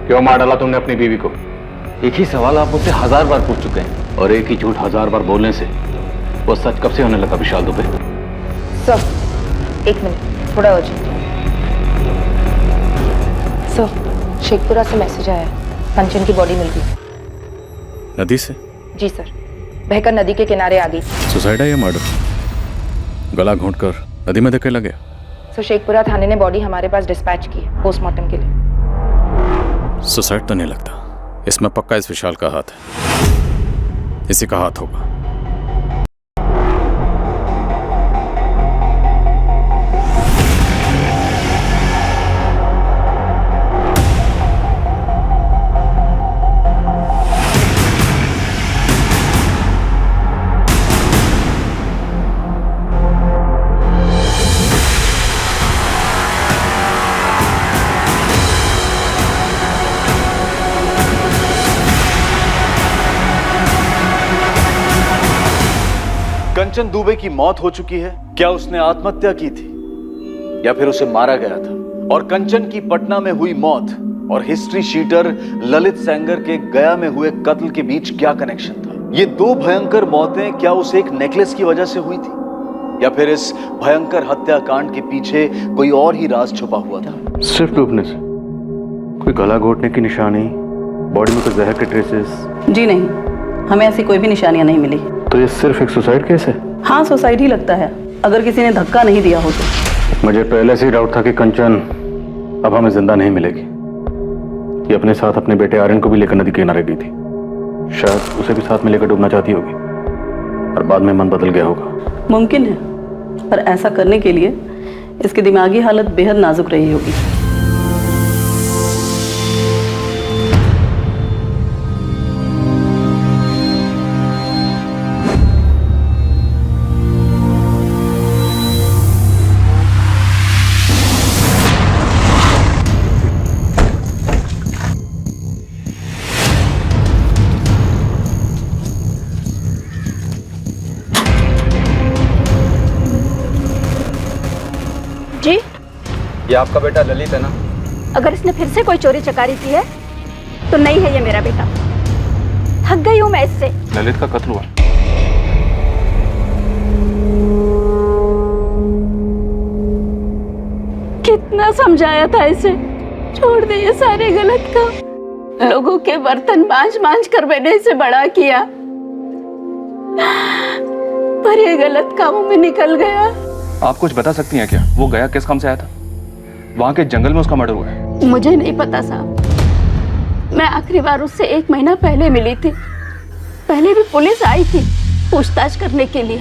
क्यों मार डाला तुमने अपनी बीवी को? एक ही सवाल आप मुझसे 1000 बार पूछ चुके हैं और एक ही झूठ 1000 बार बोलने से वो सच कब से होने लगा विशाल दुबे? सर, 1 मिनट, थोड़ा अर्जेंट। सर, शेखपुरा से मैसेज आया है, कंचन की बॉडी मिल गई। नदी से? जी सर, बहकर नदी के किनारे आ गई। सुसाइड है या मर्डर? गला घोंटकर नदी में धकेला गया? सर, शेखपुरा थाने ने बॉडी हमारे पास डिस्पैच की है पोस्टमार्टम के लिए। सुसाइड तो नहीं लगता, इसमें पक्का इस विशाल का हाथ है। इसी का हाथ होगा। कंचन दुबे की मौत हो चुकी है। क्या उसने आत्महत्या की थी या फिर उसे मारा गया था? और कंचन की पटना में हुई मौत और हिस्ट्री शीटर ललित सेंगर के गया में हुए कत्ल के बीच क्या कनेक्शन था? ये 2 भयंकर मौतें क्या उस एक नेकलेस की वजह से हुई थी या फिर इस भयंकर हत्याकांड के पीछे कोई और ही राज छुपा हुआ था? सिर्फ डूबने से? कोई गला घोटने की निशानी, बॉडी में कोई जहर के ट्रेसेस? जी नहीं, हमें ऐसी कोई भी निशानियां नहीं मिली। तो ये सिर्फ एक सुसाइड केस है? हाँ, सुसाइड ही लगता है, अगर किसी ने धक्का नहीं दिया हो तो। मुझे पहले से ही डाउट था कि कंचन अब हमें जिंदा नहीं मिलेगी। ये अपने साथ अपने बेटे आर्यन को भी लेकर नदी के किनारे गई थी। शायद उसे भी साथ में लेकर डूबना चाहती होगी और बाद में मन बदल गया होगा। मुमकिन है, पर ऐसा करने के लिए इसकी दिमागी हालत बेहद नाजुक रही होगी। जी, ये आपका बेटा ललित है ना? अगर इसने फिर से कोई चोरी चकारी की है तो नहीं है ये मेरा बेटा। थक गई हूँ मैं इससे। ललित का कत्ल हुआ? कितना समझाया था इसे, छोड़ दे ये सारे गलत काम। लोगों के बर्तन मांझ मांझ कर मैंने इसे बड़ा किया, पर ये गलत कामों में निकल गया। आप कुछ बता सकती हैं क्या? वो गया किस काम से आया था? वहां के जंगल में उसका मर्डर हुआ है। मुझे नहीं पता साहब, मैं आखिरी बार उससे 1 महीना पहले मिली थी। पहले भी पुलिस आई थी पूछताछ करने के लिए।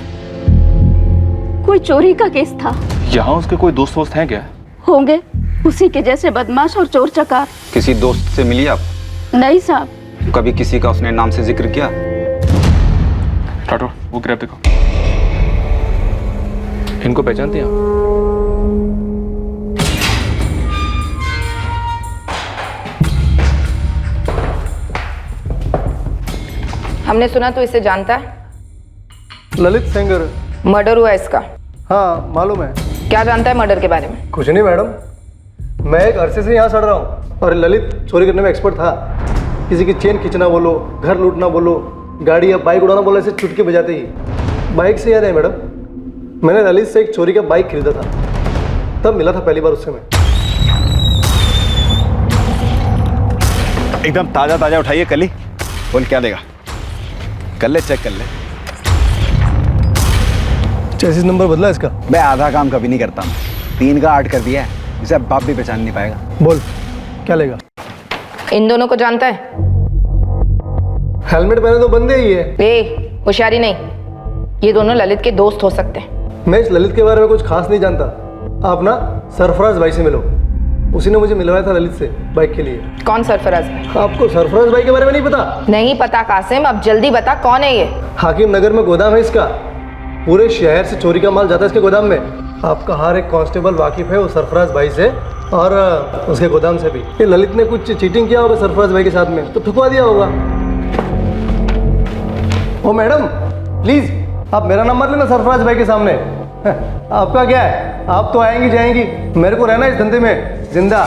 कोई चोरी का केस था। यहाँ उसके कोई दोस्त वोस्त हैं क्या? होंगे, उसी के जैसे बदमाश और चोर चकार। किसी दोस्त से मिली आप? नहीं साहब। कभी किसी का उसने नाम से जिक्र किया? राठौर, वो ग्रैब देखो। इनको पहचानते हैं आप? हमने सुना तो इसे जानता है। ललित सेंगर। मर्डर हुआ इसका? हाँ मालूम है। क्या जानता है मर्डर के बारे में? कुछ नहीं मैडम, मैं एक अरसे से यहाँ सड़ रहा हूँ और ललित चोरी करने में एक्सपर्ट था। किसी की चेन खींचना बोलो, घर लूटना बोलो, गाड़ी या बाइक उड़ाना बोलो, ऐसे चुटकी बजाते ही। बाइक से याद है मैडम, मैंने ललित से एक चोरी का बाइक खरीदा था, तब मिला था पहली बार उससे मैं। एकदम ताजा ताजा उठाइए कली। बोल क्या देगा? कर ले, चेक कर ले। चेसिस नंबर बदला इसका? मैं आधा काम कभी नहीं करता हूँ, 3 का 8 कर दिया है, इसे अब बाप भी पहचान नहीं पाएगा। बोल क्या लेगा? इन दोनों को जानता है? हेलमेट पहने तो बंदे ही है। ए, होशियारी नहीं, ये दोनों ललित के दोस्त हो सकते हैं। मैं इस ललित के बारे में कुछ खास नहीं जानता। आप ना सरफराज भाई से मिलो, उसी ने मुझे मिलवाया था ललित से बाइक के लिए। कौन सरफराज भाई? आपको सरफराज भाई के बारे में नहीं पता? नहीं पता कासिम, अब जल्दी बता कौन है ये? हाकिम नगर में गोदाम है इसका, पूरे शहर से चोरी का माल जाता है इसके गोदाम में। आपका हर एक कांस्टेबल वाकिफ है वो सरफराज भाई से और उसके गोदाम से भी। ये ललित ने कुछ चीटिंग किया होगा सरफराज भाई के साथ में तो ठुकवा दिया होगा। ओ मैडम प्लीज आप मेरा नंबर लेना सरफराज भाई के सामने। आपका क्या है, आप तो आएंगी जाएंगी, मेरे को रहना इस धंधे में जिंदा।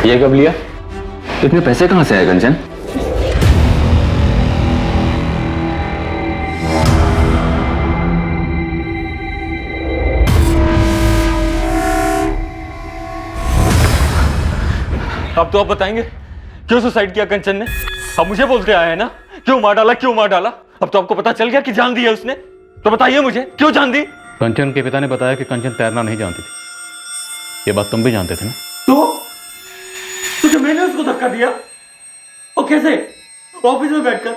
ये कब लिया? इतने पैसे कहाँ से आए कंचन? अब तो आप बताएंगे क्यों सुसाइड किया कंचन ने? अब मुझे बोलते आए हैं ना, क्यों मार डाला, क्यों मार डाला? अब तो आपको पता चल गया कि जान दी है उसने, तो बताइए मुझे क्यों जान दी? कंचन के पिता ने बताया कि कंचन तैरना नहीं जानती थी। ये बात तुम भी जानते थे ना? तो मैंने उसको धक्का दिया, और कैसे? ऑफिस में बैठकर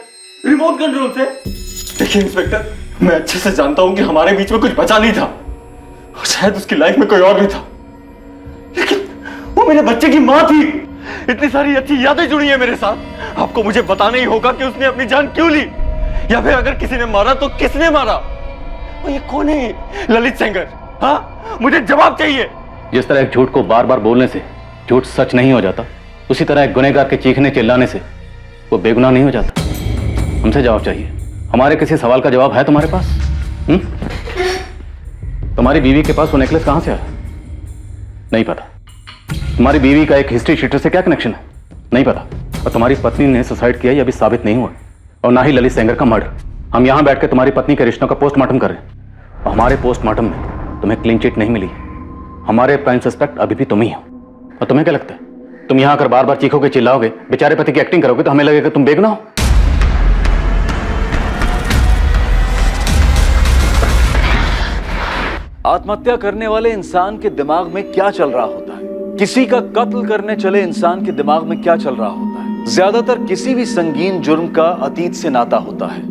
रिमोट कंट्रोल से। देखिए इंस्पेक्टर, मैं अच्छे से जानता हूं कि हमारे बीच में कुछ बचा नहीं था और शायद उसकी लाइफ में कोई और भी था, लेकिन वो मेरे बच्चे की मां थी। इतनी सारी अच्छी यादें जुड़ी है मेरे साथ। आपको मुझे बताना ही होगा कि उसने अपनी जान क्यों ली, या फिर अगर किसी ने मारा तो किसने मारा? और ये कौन है ललित सेंगर? हाँ, मुझे जवाब चाहिए। जिस तरह एक झूठ को बार बार बोलने से झूठ सच नहीं हो जाता, उसी तरह एक गुनहगार के चीखने चिल्लाने से वो बेगुनाह नहीं हो जाता। हमसे जवाब चाहिए। हमारे किसी सवाल का जवाब है तुम्हारे पास? तुम्हारी बीवी के पास वो नेकलेस कहां से आया? नहीं पता। तुम्हारी बीवी का एक हिस्ट्री शीटर से क्या कनेक्शन है? नहीं पता। और तुम्हारी पत्नी ने सुसाइड किया, यह अभी साबित नहीं हुआ, और ना ही ललित सेंगर का मर्डर। हम यहां बैठ के तुम्हारी पत्नी के रिश्तों का पोस्टमार्टम कर रहे हैं, और हमारे पोस्टमार्टम में तुम्हें क्लीन चिट नहीं मिली। हमारे प्राइम सस्पेक्ट अभी भी तुम ही हो। और तुम्हें क्या लगता है, तुम यहां आकर बार बार चीखोगे, चिल्लाओगे, बेचारे पति की एक्टिंग करोगे तो हमें लगेगा तुम बेगुनाह हो? आत्महत्या करने वाले इंसान के दिमाग में क्या चल रहा होता है, किसी का कत्ल करने चले इंसान के दिमाग में क्या चल रहा होता है? ज्यादातर किसी भी संगीन जुर्म का अतीत से नाता होता है,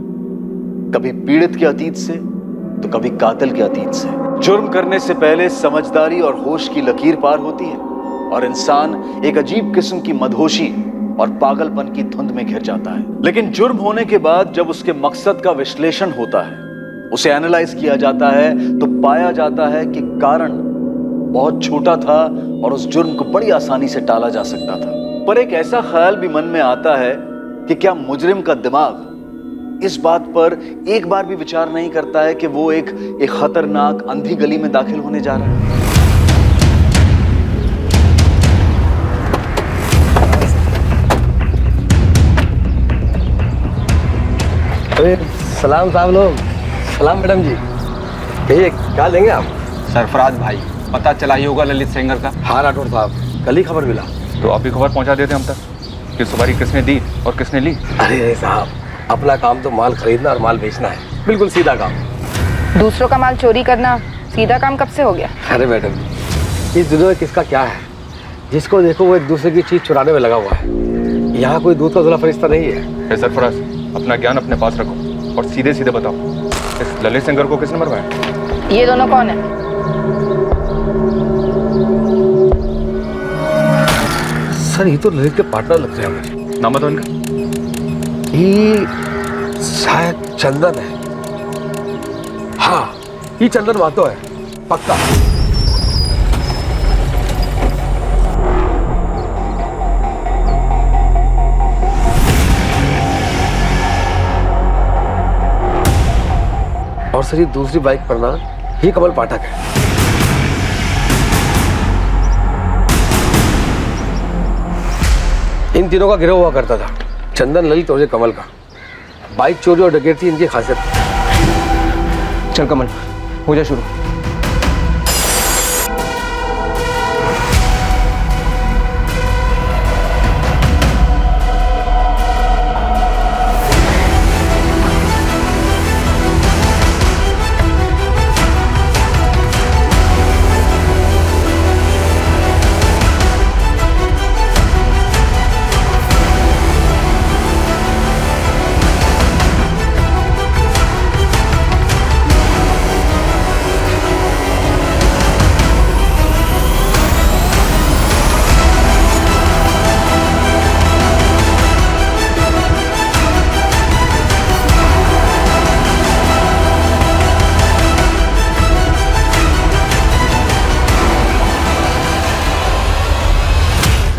कभी पीड़ित के अतीत से तो कभी कातिल के अतीत से। जुर्म करने से पहले समझदारी और होश की लकीर पार होती है और इंसान एक अजीब किस्म की मदहोशी और पागलपन की धुंध में घिर जाता है। लेकिन जुर्म होने के बाद जब उसके मकसद का विश्लेषण होता है, उसे एनालाइज किया जाता है, तो पाया जाता है कि कारण बहुत छोटा था और उस जुर्म को बड़ी आसानी से टाला जा सकता था। पर एक ऐसा ख्याल भी मन में आता है कि क्या मुजरिम का दिमाग इस बात पर एक बार भी विचार नहीं करता है कि वो एक खतरनाक अंधी गली में दाखिल होने जा रहा है? अरे सलाम साहब लोग। सलाम मैडम जी। कहिए क्या लेंगे आप? सरफराज भाई, पता चला ही होगा ललित सेंगर का? हाँ राठौर साहब, कल ही खबर मिला। तो आप ही खबर पहुंचा देते हम तक। ये सवारी किसने दी और किसने ली? अरे साहब, अपना काम तो माल खरीदना और माल बेचना है, बिल्कुल सीधा काम। दूसरों का माल चोरी करना सीधा काम कब से हो गया? अरे मैडम, इस दुनिया में किसका क्या है, जिसको देखो वो एक दूसरे की चीज चुराने में लगा हुआ है। यहाँ कोई दूध का धुला फरिश्ता नहीं है। सरफराज, अपना ज्ञान अपने पास रखो और सीधे सीधे बताओ, इस ललित सेंगर को किसने मरवाया? ये दोनों कौन है? सर ये तो ललित के पार्टनर लग रहे हैं मुझे। नाम बताओ इनका। ये शायद चंदन है। हाँ, ये चंदन मातो है, पक्का। और सर ये दूसरी बाइक पर ना, ये कमल पाठक है। इन तीनों का गिरोह हुआ करता था, चंदन, ललित और ये कमल का। बाइक चोरी और डकैती इनकी खासियत थी। चल कमल, हो जा शुरू।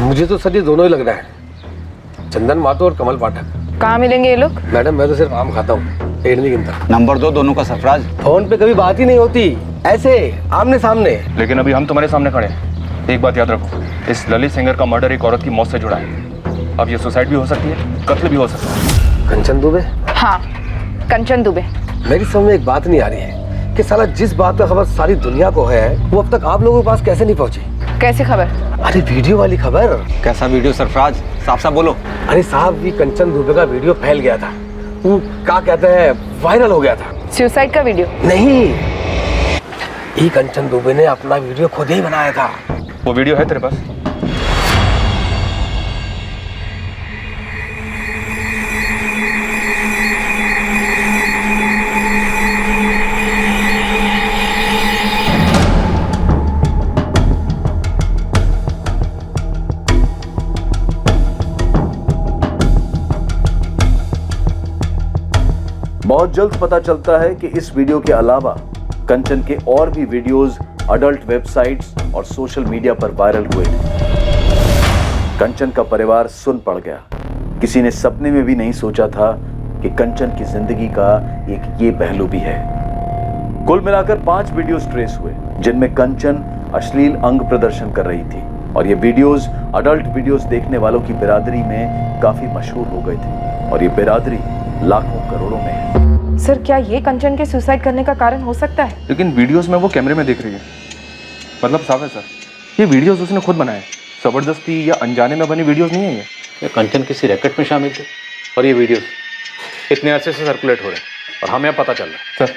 मुझे तो सर ये दोनों ही लग रहा है, चंदन मातो और कमल पाठक। कहाँ मिलेंगे ये लोग? मैडम मैं तो सिर्फ आम खाता हूँ, पेड़ नहीं गिनता। नंबर 2 दोनों का सरफराज। फोन पे कभी बात ही नहीं होती, ऐसे आमने सामने। लेकिन अभी हम तुम्हारे सामने खड़े हैं। एक बात याद रखो, इस ललित सेंगर का मर्डर एक औरत की मौत से जुड़ा है। अब ये सुसाइड भी हो सकती है, कत्ल भी हो सकता है। कंचन दुबे? हाँ, कंचन दुबे। मेरी समझ में एक बात नहीं आ रही है कि साला जिस बात का खबर सारी दुनिया को है, वो अब तक आप लोगों के पास कैसे नहीं पहुंची? कैसी खबर? अरे वीडियो वाली खबर। कैसा वीडियो सरफराज, साफ साफ बोलो। अरे साहब, ये कंचन दुबे का वीडियो फैल गया था, वो क्या कहते हैं, वायरल हो गया था। सुसाइड का वीडियो? नहीं, ये कंचन दुबे ने अपना वीडियो खुद ही बनाया था। वो वीडियो है तेरे पास? बहुत जल्द पता चलता है कि इस वीडियो के अलावा कंचन के और भी वीडियोस अडल्ट वेबसाइट्स और सोशल मीडिया पर वायरल हुए। कंचन का परिवार सुन पड़ गया। किसी ने सपने में भी नहीं सोचा था कि कंचन की जिंदगी का एक ये पहलू भी है। कुल मिलाकर 5 वीडियोस ट्रेस हुए, जिनमें कंचन अश्लील अंग प्रदर्शन कर रही थी, और ये वीडियोस अडल्ट वीडियोस देखने वालों की बिरादरी में काफी मशहूर हो गए थे, और ये बिरादरी लाखों करोड़ों में है। सर, क्या ये कंचन के सुसाइड करने का कारण हो सकता है? लेकिन वीडियोस में वो कैमरे में देख रही है, मतलब साफ है सर, ये वीडियोस उसने खुद बनाए। जबरदस्ती या अनजाने में बनी वीडियोस नहीं है ये। कंचन किसी रैकेट में शामिल थे और ये वीडियोस इतने अरसे से सर्कुलेट हो रहे हैं और हमें पता चल रहा है। सर,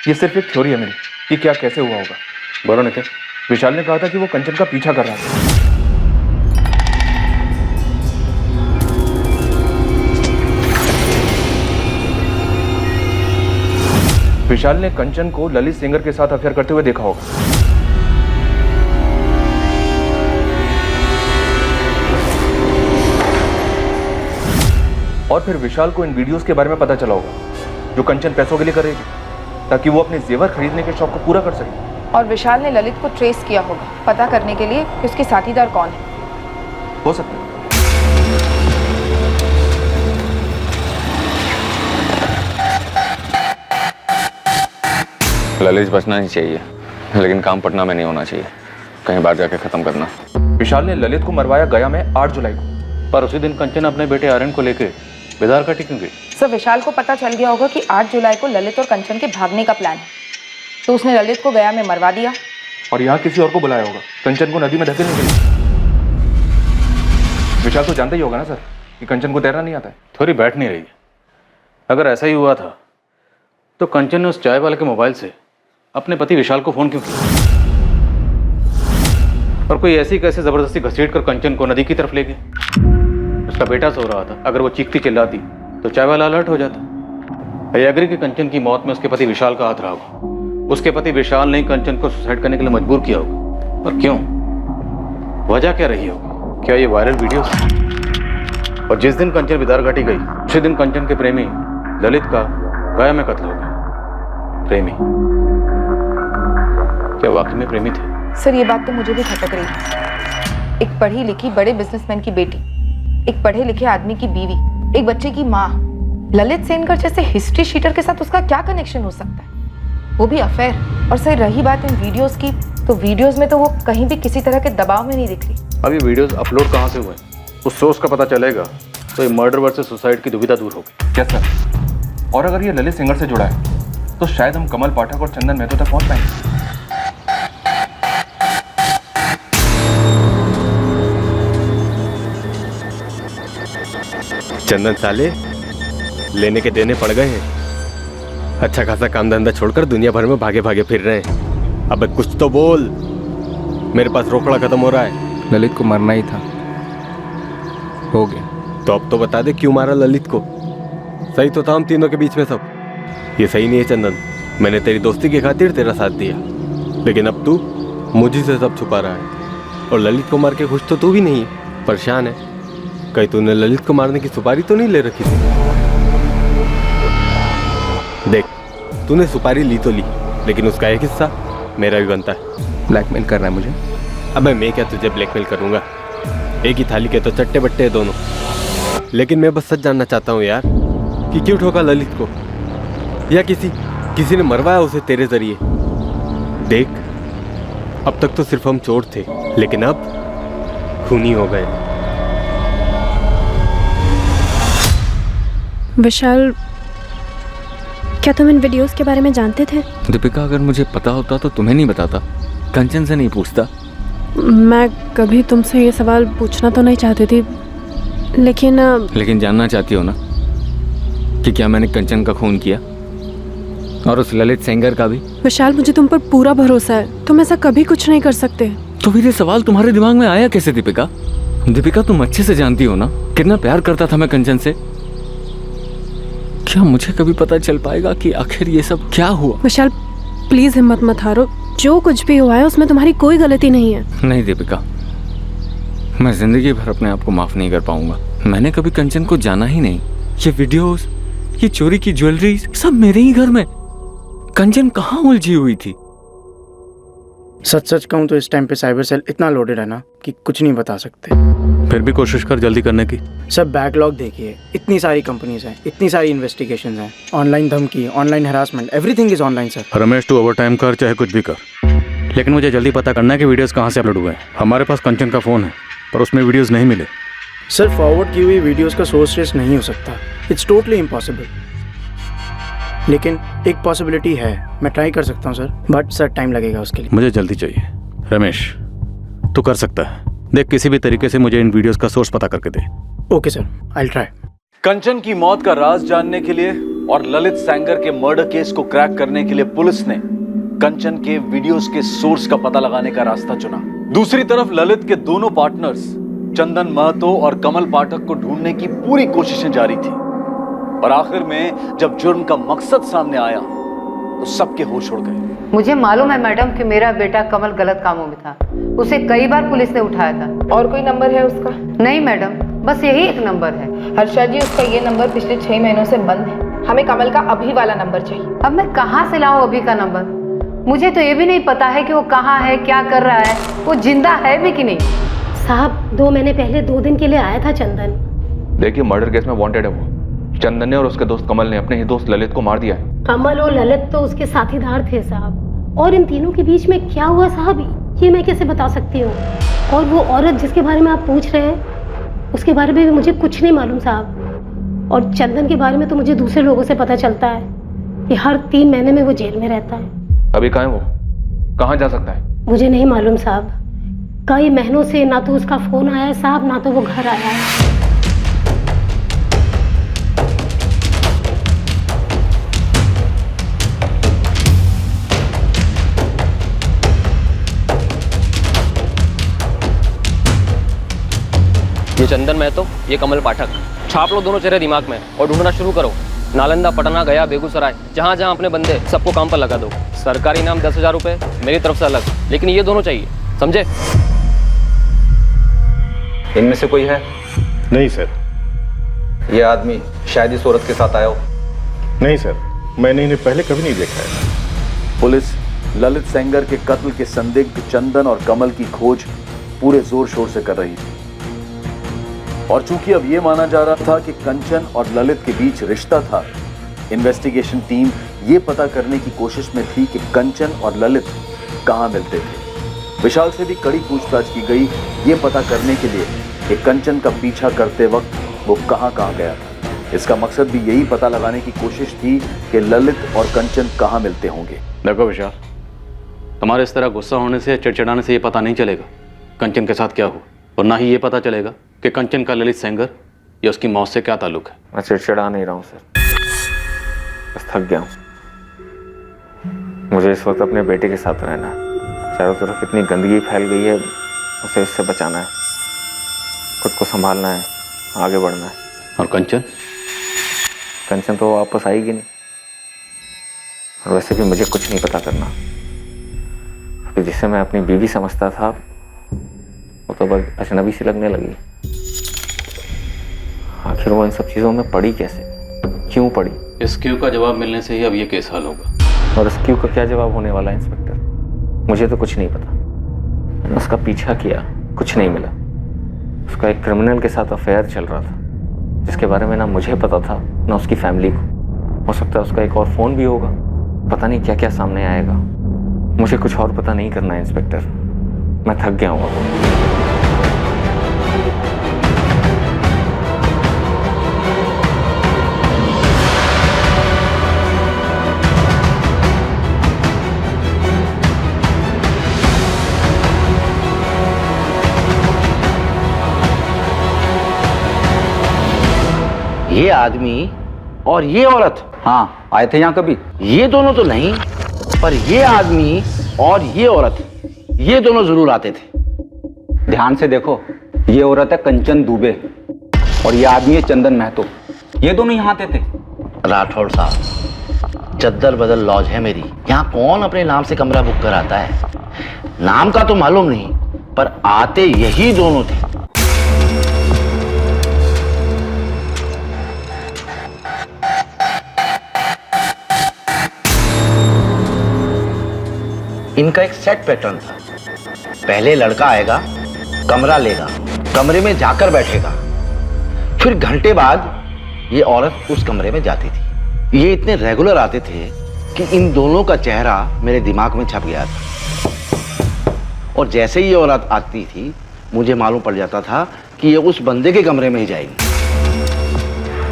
ये सिर्फ एक थ्योरी है मेरी कि क्या कैसे हुआ होगा। बोलो नितिन। विशाल ने कहा था कि वो कंचन का पीछा कर रहा था। विशाल ने कंचन को ललित सेंगर के साथ अफेयर करते हुए देखा होगा। और फिर विशाल को इन वीडियोस के बारे में पता चला होगा जो कंचन पैसों के लिए कर रही थी, ताकि वो अपने जेवर खरीदने के शौक को पूरा कर सके। और विशाल ने ललित को ट्रेस किया होगा पता करने के लिए कि उसके साथीदार कौन है। हो सकता है। ललित बचना नहीं चाहिए, लेकिन काम पटना में नहीं होना चाहिए, कहीं बाहर जाके खत्म करना। विशाल ने ललित को मरवाया गया में 8 जुलाई को, पर उसी दिन कंचन अपने बेटे आर्यन को लेकर बेदार घाटी क्यों गई? सर, विशाल को पता चल गया होगा कि 8 जुलाई को ललित और कंचन के भागने का प्लान है, तो उसने ललित को गया में मरवा दिया और यहाँ किसी और को बुलाया होगा कंचन को नदी में धकेलने के लिए। विशाल तो जानते ही होगा ना सर कि कंचन को तैरना नहीं आता है। थोड़ी बैठ नहीं रही है। अगर ऐसा ही हुआ था तो कंचन ने उस चाय वाले के मोबाइल से अपने पति विशाल को फोन क्यों किया? और कोई ऐसी कैसे जबरदस्ती घसीट कर कंचन को नदी की तरफ ले गया? उसका बेटा सो रहा था, अगर वो चीखती चिल्लाती तो चाय वाला अलर्ट हो जाता। आई एग्री कि कंचन की मौत में उसके पति विशाल का हाथ रहा होगा। उसके पति विशाल ने कंचन को सुसाइड करने के लिए मजबूर किया होगा। पर क्यों? वजह क्या रही होगी? क्या ये वायरल वीडियो? और जिस दिन कंचन बिदार घाटी गई उसी दिन कंचन के प्रेमी ललित का गया में कत्ल हो गया। प्रेमी? क्या वाकई में प्रेमी थे? सर ये बात तो मुझे भी खटक रही है। एक पढ़ी लिखी बड़े बिजनेसमैन की बेटी, एक पढ़े लिखे आदमी की बीवी, एक बच्चे की माँ, ललित सेनकर जैसे हिस्ट्री शीटर के साथ उसका क्या कनेक्शन हो सकता है? वो भी अफेयर। और सर रही बात इन वीडियोस की, तो वीडियोस में तो वो कहीं भी किसी तरह के दबाव में नहीं दिख रही। अब ये वीडियोस अपलोड कहाँ से हुए? उस सोर्स का पता चलेगा तो ये मर्डर वर्सेस सुसाइड की दुविधा दूर होगी। क्या सर? और अगर ये ललित सेंगर से जुड़ा है तो शायद हम कमल पाठक और चंदन महतो तक पहुंच पाएंगे। चंदन साले, लेने के देने पड़ गए हैं। अच्छा खासा काम धंधा छोड़कर दुनिया भर में भागे भागे फिर रहे हैं। अब कुछ तो बोल, मेरे पास रोकड़ा खत्म हो रहा है। ललित को मरना ही था, हो गया। तो अब तो बता दे क्यों मारा ललित को? सही तो था हम तीनों के बीच में सब। ये सही नहीं है चंदन, मैंने तेरी दोस्ती की खातिर तेरा साथ दिया, लेकिन अब तू मुझे से सब छुपा रहा है। और ललित को मार के खुश तो तू भी नहीं है, परेशान है। कहीं तूने ललित को मारने की सुपारी तो नहीं ले रखी थी? देख, तूने सुपारी ली तो ली, लेकिन उसका एक हिस्सा मेरा भी बनता है। ब्लैकमेल कर रहा है मुझे? अबे मैं क्या तुझे ब्लैकमेल करूंगा? एक ही थाली के तो चट्टे बट्टे हैं दोनों। लेकिन मैं बस सच जानना चाहता हूँ यार कि क्यों ठोका ललित को, या किसी ने मरवाया उसे तेरे जरिए? देख, अब तक तो सिर्फ हम चोर थे, लेकिन अब खूनी हो गए। विशाल, क्या तुम इन वीडियोस के बारे में जानते थे? दीपिका, अगर मुझे पता होता तो तुम्हें नहीं बताता, कंचन से नहीं पूछता। मैं कभी तुमसे ये सवाल पूछना तो नहीं चाहती थी, लेकिन जानना चाहती हो ना कि क्या मैंने कंचन का खून किया, और उस ललित सेंगर का भी? विशाल, मुझे तुम पर पूरा भरोसा है, तुम ऐसा कभी कुछ नहीं कर सकते। तो फिर ये सवाल तुम्हारे दिमाग में आया कैसे दीपिका? दीपिका, तुम अच्छे से जानती हो ना कितना प्यार करता था मैं कंचन से। क्या मुझे कभी पता चल पाएगा कि आखिर ये सब क्या हुआ? विशाल प्लीज हिम्मत मत हारो, जो कुछ भी हुआ है उसमें तुम्हारी कोई गलती नहीं है। नहीं दीपिका, मैं जिंदगी भर अपने आप को माफ नहीं कर पाऊंगा। मैंने कभी कंचन को जाना ही नहीं। ये वीडियोस, ये चोरी की ज्वेलरी, सब मेरे ही घर में। कंचन कहाँ उलझी हुई थी? सच कहूँ तो इस टाइम पे साइबर सेल इतना लोडेड है ना कि कुछ नहीं बता सकते। फिर भी कोशिश कर जल्दी करने की। सब बैकलॉग देखिए, इतनी सारी कंपनीज हैं, इतनी सारी इन्वेस्टिगेशंस हैं, ऑनलाइन धमकी, online harassment, everything is online sir. Ramesh, तू ओवर टाइम कर चाहे कुछ भी कर, लेकिन मुझे जल्दी पता करना है कि वीडियोस कहाँ से अपलोड हुए हैं। हमारे पास कंचन का फ़ोन है पर उसमें वीडियोस नहीं मिले। सर फॉरवर्ड की हुई वीडियोस का सोर्स ट्रेस नहीं हो सकता, इट्स टोटली इम्पॉसिबल। लेकिन एक पॉसिबिलिटी है, मैं ट्राई कर सकता हूँ सर, बट सर टाइम लगेगा उसके लिए। मुझे जल्दी चाहिए। रमेश, तू कर सकता है। देख, किसी भी तरीके से मुझे इन वीडियोस का सोर्स पता करके दे। Okay sir, I will try. Kanchan की मौत का राज जानने के लिए और ललित सेंगर के मर्डर केस को क्रैक करने के लिए पुलिस ने कंचन के वीडियोस के सोर्स का पता लगाने का रास्ता चुना। दूसरी तरफ ललित के दोनों पार्टनर्स चंदन महतो और कमल पाठक को ढूंढने की पूरी कोशिशें जारी थी। और आखिर में जब जुर्म का मकसद सामने आया तो सबके होश उड़ गए। मुझे मालूम है मैडम कि मेरा बेटा कमल गलत कामों में था, उसे कई बार पुलिस ने उठाया था। और कोई नंबर है उसका? नहीं मैडम, बस यही एक नंबर है। हर्षा जी, उसका ये नंबर पिछले 6 महीनों से बंद है। हमें कमल का अभी वाला नंबर चाहिए। अब मैं कहाँ से लाऊं अभी का नंबर? मुझे तो ये भी नहीं पता है कि वो कहाँ है, क्या कर रहा है, वो जिंदा है भी कि नहीं। साहब 2 महीने पहले 2 दिन के लिए आया था चंदन। देखिए, मर्डर केस में वांटेड है वो। चंदन ने और उसके दोस्त कमल ने अपने ही दोस्त ललित को मार दिया है। कमल और ललित तो उसके साथीदार थे साहब, और इन तीनों के बीच में क्या हुआ साहब, ये मैं कैसे बता सकती हूँ। और वो औरत जिसके बारे में आप पूछ रहे हैं, उसके बारे में भी मुझे कुछ नहीं मालूम साहब। और चंदन के बारे में तो मुझे दूसरे लोगों से पता चलता है कि हर 3 महीने में वो जेल में रहता है। अभी कहाँ है वो? कहाँ जा सकता है? मुझे नहीं मालूम साहब, कई महीनों से ना तो उसका फोन आया है साहब, ना तो वो घर आया है। ये चंदन महतो, ये कमल पाठक। छाप लो दोनों चेहरे दिमाग में और ढूंढना शुरू करो। नालंदा, पटना, गया, बेगूसराय, जहाँ जहाँ अपने बंदे, सबको काम पर लगा दो। सरकारी इनाम 10,000 रुपये मेरी तरफ से अलग, लेकिन ये दोनों चाहिए, समझे? इनमें से कोई है? नहीं सर। ये आदमी शायद इस औरत के साथ आया हो। नहीं सर, मैंने इन्हें पहले कभी नहीं देखा है। पुलिस ललित सेंगर के कत्ल के संदिग्ध चंदन और कमल की खोज पूरे जोर शोर से कर रही थी। और चूंकि अब यह माना जा रहा था कि कंचन और ललित के बीच रिश्ता था, इन्वेस्टिगेशन टीम यह पता करने की कोशिश में थी कि कंचन और ललित कहां मिलते थे। विशाल से भी कड़ी पूछताछ की गई, यह पता करने के लिए कि कंचन का पीछा करते वक्त वो कहां गया था। इसका मकसद भी यही पता लगाने की कोशिश थी कि ललित और कंचन कहां मिलते होंगे। देखो विशाल, तुम्हारे इस तरह गुस्सा होने से, चिड़चिड़ाने से ये पता नहीं चलेगा कंचन के साथ क्या हुआ, और ना ही ये पता चलेगा कि कंचन का ललित सेंगर या उसकी मौत से क्या ताल्लुक है। मैं चिड़चिड़ा नहीं रहा हूँ सर, बस थक गया हूँ। मुझे इस वक्त अपने बेटे के साथ रहना है। चारों तरफ इतनी गंदगी फैल गई है, उसे इससे बचाना है, खुद को संभालना है, आगे बढ़ना है। और कंचन? कंचन तो वापस आएगी नहीं, और वैसे भी मुझे कुछ नहीं पता करना। जिसे मैं अपनी बीवी समझता था, वो तो बस अजनबी सी लगने लगी। आखिर वो इन सब चीज़ों में पड़ी कैसे, क्यों पड़ी? इस क्यों का जवाब मिलने से ही अब ये केस हल होगा। और इस क्यों का क्या जवाब होने वाला है इंस्पेक्टर? मुझे तो कुछ नहीं पता। मैंने उसका पीछा किया, कुछ नहीं मिला। उसका एक क्रिमिनल के साथ अफेयर चल रहा था, जिसके बारे में ना मुझे पता था ना उसकी फैमिली को। हो सकता है उसका एक और फ़ोन भी होगा, पता नहीं क्या क्या सामने आएगा। मुझे कुछ और पता नहीं करना है इंस्पेक्टर, मैं थक गया हूँ अब। ये आदमी और ये औरत? हाँ, आए थे यहाँ कभी? ये दोनों तो नहीं, पर ये आदमी और ये औरत, ये दोनों जरूर आते थे। ध्यान से देखो, ये औरत है कंचन दुबे और ये आदमी है चंदन महतो। ये दोनों यहाँ आते थे। राठौड़ साहब, चद्दर बदल लॉज है मेरी, यहाँ कौन अपने नाम से कमरा बुक कराता है? नाम का तो मालूम नहीं, पर आते यही दोनों थे। इनका एक सेट पैटर्न था। पहले लड़का आएगा, कमरा लेगा, कमरे में जाकर बैठेगा, फिर घंटे बाद ये औरत उस कमरे में जाती थी। ये इतने रेगुलर आते थे कि इन दोनों का चेहरा मेरे दिमाग में छप गया था। और जैसे ही ये औरत आती थी, मुझे मालूम पड़ जाता था कि ये उस बंदे के कमरे में ही जाएगी।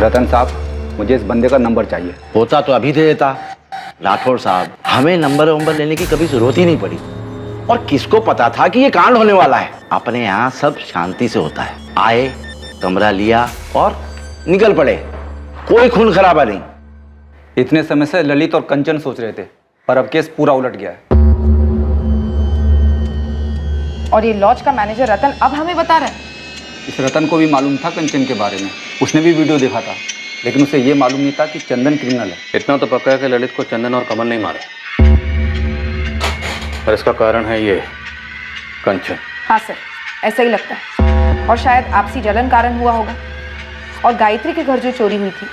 रतन साहब, मुझे इस बंदे का नंबर चाहिए। होता तो अभी दे देता। राठौड़ साहब, हमें नंबर लेने की कभी जरूरत ही नहीं पड़ी। और किसको पता था कि ये कांड होने वाला है? अपने यहाँ सब शांति से होता है। आए, कमरा लिया और निकल पड़े, कोई खून खराबा नहीं। इतने समय से ललित और कंचन सोच रहे थे, पर अब केस पूरा उलट गया है। और ये लॉज का मैनेजर रतन अब हमें बता रहा है? इस रतन को भी मालूम था कंचन के बारे में, उसने भी वीडियो देखा था, लेकिन उसे ये मालूम नहीं था कि चंदन क्रिमिनल है। इतना तो पक्का है कि ललित को चंदन और कमल नहीं मारा, और इसका कारण है ये कंचन। हाँ सर, ऐसा ही लगता है। और शायद आपसी जलन कारण हुआ होगा। और गायत्री के घर जो चोरी हुई थी,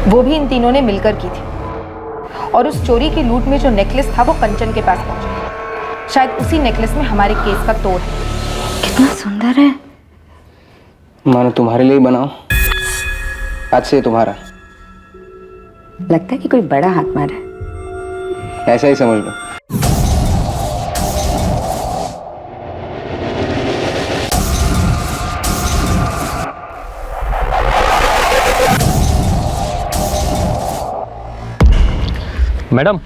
वो भी इन तीनों ने मिलकर की थी। और उस चोरी की लूट में जो नेकलेस था, वो कंचन के पास पहुंचा। शायद उसी नेकलेस में हमारे केस का तोड़ है। कितना सुंदर है। मानो तुम्हारे लिए बनाओ, आज से तुम्हारा। लगता है कि कोई बड़ा हाथ मारा है। ऐसा ही समझ लो। मैडम,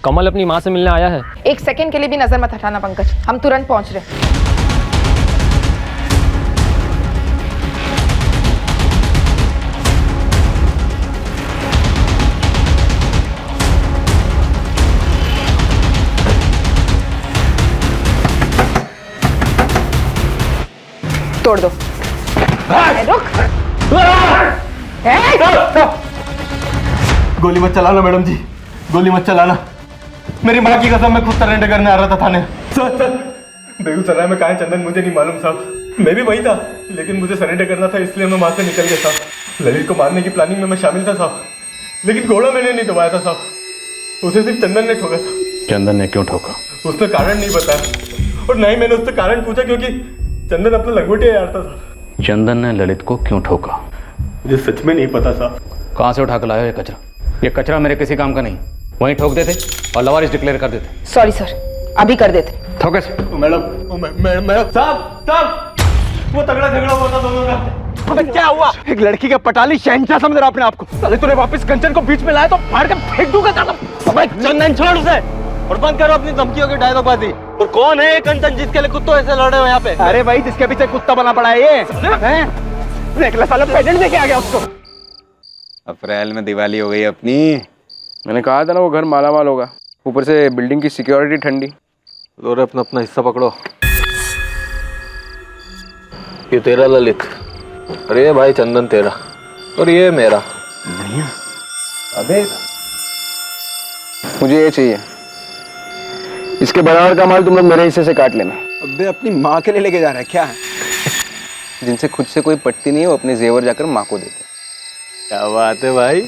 कमल अपनी माँ से मिलने आया है। एक सेकंड के लिए भी नजर मत हटाना पंकज, हम तुरंत पहुंच रहे हैं। तोड़ दो। रुक। गोली मत चलाना मैडम जी, गोली मत चलाना। मेरी माँ की कसम मैं खुद सरेंडर करने आ रहा था थाने। सर बेगूसराय में कहाँ है चंदन मुझे नहीं मालूम साहब, मैं भी वही था, लेकिन मुझे सरेंडर करना था इसलिए मैं वहाँ से निकल गया साहब। ललित को मारने की प्लानिंग में मैं शामिल था साहब, लेकिन घोड़ा मैंने नहीं दबाया था साहब, उसे सिर्फ चंदन ने ठोका था। चंदन ने क्यों ठोका? उसने कारण नहीं बताया और ना ही मैंने उससे कारण पूछा, क्योंकि चंदन अपना लंगोटिया यार था साहब। चंदन ने ललित को क्यों ठोका? मुझे सच में नहीं पता साहब। कहाँ से उठा कर लाया ये कचरा? ये कचरा मेरे किसी काम का नहीं, वहीं ठोक देते और लवारिस डिक्लेयर कर देते। सॉरी सर, अभी कर देते। ठोकस। मैडम साहब वो तगड़ा झगड़ा हुआ था दोनों का। अबे क्या हुआ? एक लड़की के पटाली शहंशाह समझ रहा अपने आप को, साले तूने वापस कंचन को बीच में लाया तो फाड़ के फेंक दूंगा। अबे चंदन छोड़ उसे और बंद करो अपनी धमकियों की डायलॉगबाजी। और कौन है ये कंचन जिसके लिए कुत्तों ऐसे लड़ रहे हो यहाँ पे? अरे भाई जिसके पीछे कुत्ता बना पड़ा है ये, हैं? साला प्रेजेंट देके आ गया उसको। अप्रैल में दिवाली हो गई अपनी। मैंने कहा था ना वो घर माला माल होगा, ऊपर से बिल्डिंग की सिक्योरिटी ठंडी। लो रे अपना अपना हिस्सा पकड़ो। ये तेरा ललित, अरे ये भाई चंदन तेरा, और ये मेरा। बढ़िया। अबे मुझे ये चाहिए, इसके बराबर का माल तुम लोग मेरे हिस्से से काट लेना। अबे अपनी माँ के लिए लेके जा रहा है क्या? जिनसे खुद से कोई पटती नहीं है वो अपने जेवर जाकर माँ को देते। क्या बात है भाई,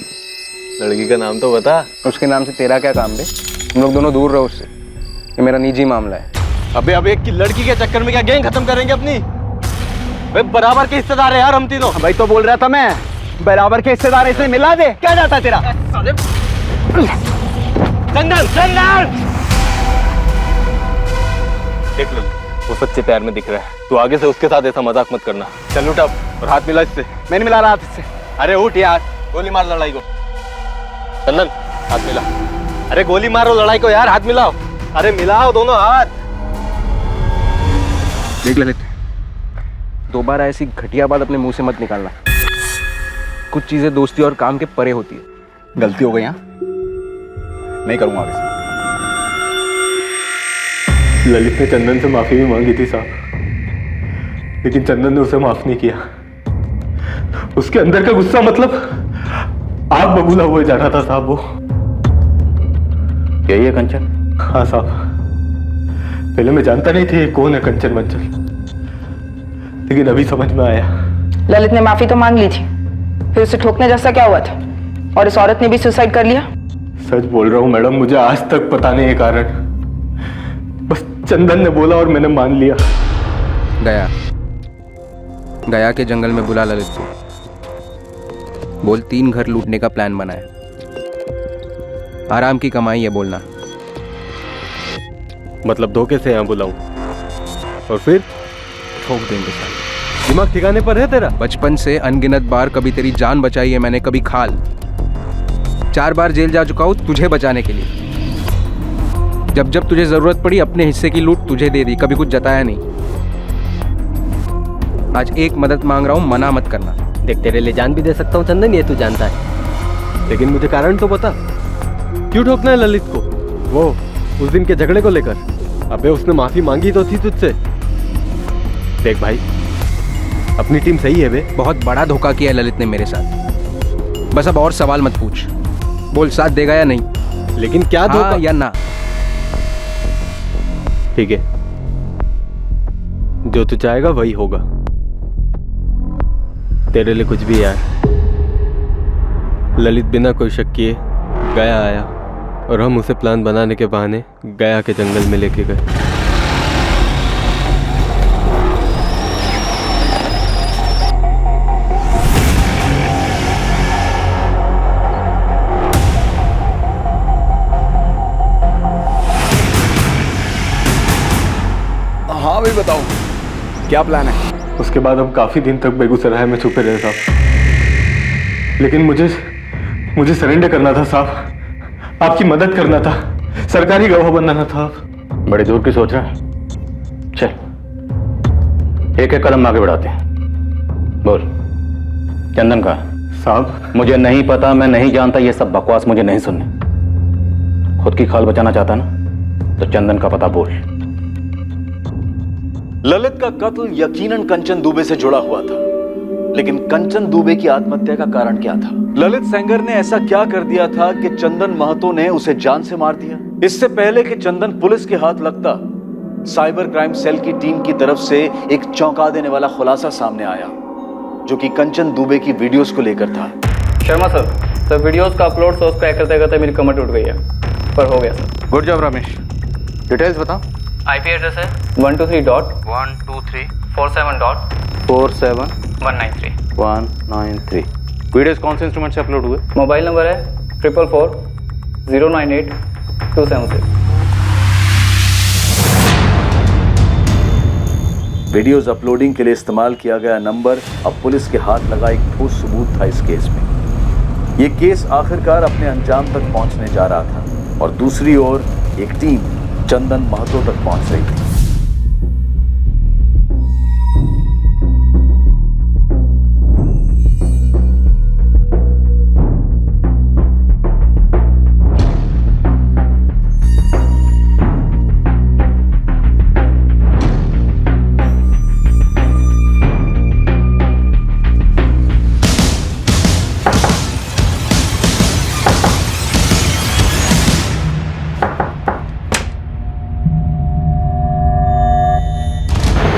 लड़की का नाम तो बता। उसके नाम से तेरा क्या काम बे? तुम लोग दोनों दूर रहो उससे, ये मेरा निजी मामला है। अबे अब एक की लड़की के चक्कर में क्या गैंग खत्म करेंगे अपनी? भाई बराबर के हिस्सेदार है यार हम तीनों। भाई तो बोल रहा था मैं, बराबर के हिस्सेदार इसे मिला दे। क्या जाता है तेरा? चंदन चंदन देख लो, वो सच्चे प्यार में दिख रहा है, तू आगे से उसके साथ ऐसा मजाक मत करना। चल उठ अब और हाथ मिला इससे। मैं नहीं मिला रहा हाथ इससे। अरे उठ यार, गोली मार लड़ाई को। चंदन हाथ मिला। अरे गोली मारो लड़ाई को यार, हाथ मिलाओ। अरे मिलाओ दोनों हाथ। देख ललित, दोबारा ऐसी घटिया बात अपने मुंह से मत निकालना। कुछ चीजें दोस्ती और काम के परे होती है। गलती हो गई यहाँ, नहीं करूंगा आगे से। ललित ने चंदन से माफी भी मांगी थी साहब, लेकिन चंदन ने उसे माफ नहीं किया। उसके अंदर का गुस्सा मतलब आग बबूला हुए जा रहा था साहब वो। यही है कंचन? हाँ साहब, पहले मैं जानता नहीं था ये कौन है कंचन वंचन, लेकिन अभी समझ में आया। ललित ने माफी तो मांग ली थी, फिर उसे ठोकने जैसा क्या हुआ था? और इस औरत ने भी सुसाइड कर लिया? सच बोल रहा हूँ मैडम, मुझे आज तक पता नहीं है कारण, बस चंदन ने बोला और मैंने मान लिया। गया के जंगल में बुला ललित को, बोल 3 घर लूटने का प्लान बना है, आराम की कमाई है बोलना। मतलब धोखे से यहाँ बुलाऊं और फिर ठोक देंगे साले। दिमाग ठिकाने पर है तेरा? बचपन से अनगिनत बार कभी तेरी जान बचाई है मैंने, कभी खाल। 4 बार जेल जा चुका हूं तुझे बचाने के लिए। जब जब तुझे जरूरत पड़ी अपने हिस्से की लूट तुझे दे दी, कभी कुछ जताया नहीं। आज एक मदद मांग रहा हूं, मना मत करना। देख तेरे लिए जान भी दे सकता हूँ चंदन, ये तू जानता है, लेकिन मुझे कारण तो बता, क्यों ठोकना है ललित को? वो उस दिन के झगड़े को लेकर? अबे उसने माफी मांगी तो थी तुझसे। देख भाई, अपनी टीम सही है बे। बहुत बड़ा धोखा किया है ललित ने मेरे साथ, बस अब और सवाल मत पूछ। बोल साथ देगा या नहीं? लेकिन क्या धोखा? हाँ या ना? ठीक है, जो तू चाहेगा वही होगा, तेरे लिए कुछ भी यार। ललित बिना कोई शक किए गया आया और हम उसे प्लान बनाने के बहाने गया के जंगल में लेके गए। हाँ भाई बताओ, क्या प्लान है? उसके बाद हम काफी दिन तक बेगूसराय में छुपे रहे साहब, लेकिन मुझे सरेंडर करना था साहब, आपकी मदद करना था। सरकारी गवाह बनना था। बड़ी दूर की सोच रहा है। चल एक एक कदम आगे बढ़ाते हैं। बोल, चंदन का साहब मुझे नहीं पता, मैं नहीं जानता, ये सब बकवास मुझे नहीं सुनने। खुद की खाल बचाना चाहता ना तो चंदन का पता बोल। ललित का कत्ल यकीनन कंचन दुबे से जुड़ा हुआ था, लेकिन कंचन दुबे की आत्महत्या का कारण क्या था? ललित सेंगर ने ऐसा क्या कर दिया था कि चंदन महतो ने उसे जान से मार दिया? इससे पहले कि चंदन पुलिस के हाथ लगता, साइबर क्राइम सेल की टीम की तरफ से एक चौंका देने वाला खुलासा सामने आया, जो कि कंचन दुबे की वीडियोस को लेकर था। शर्मा सर वीडियोस का अपलोड सोर्स क्रैक करते करते मेरी कमर टूट गई है, पर हो गया sir. Good job Ramesh, details बताओ। आईपी एड्रेस है 123.123.47.193 वीडियोस कौन से इंस्ट्रूमेंट से अपलोड हुए? मोबाइल नंबर है 444-098-276। वीडियोस अपलोडिंग के लिए इस्तेमाल किया गया नंबर अब पुलिस के हाथ लगा एक ठोस सबूत था इस केस में। यह केस आखिरकार अपने अंजाम तक पहुंचने जा रहा था और दूसरी ओर एक टीम चंदन महतो तक पहुंच रही थी।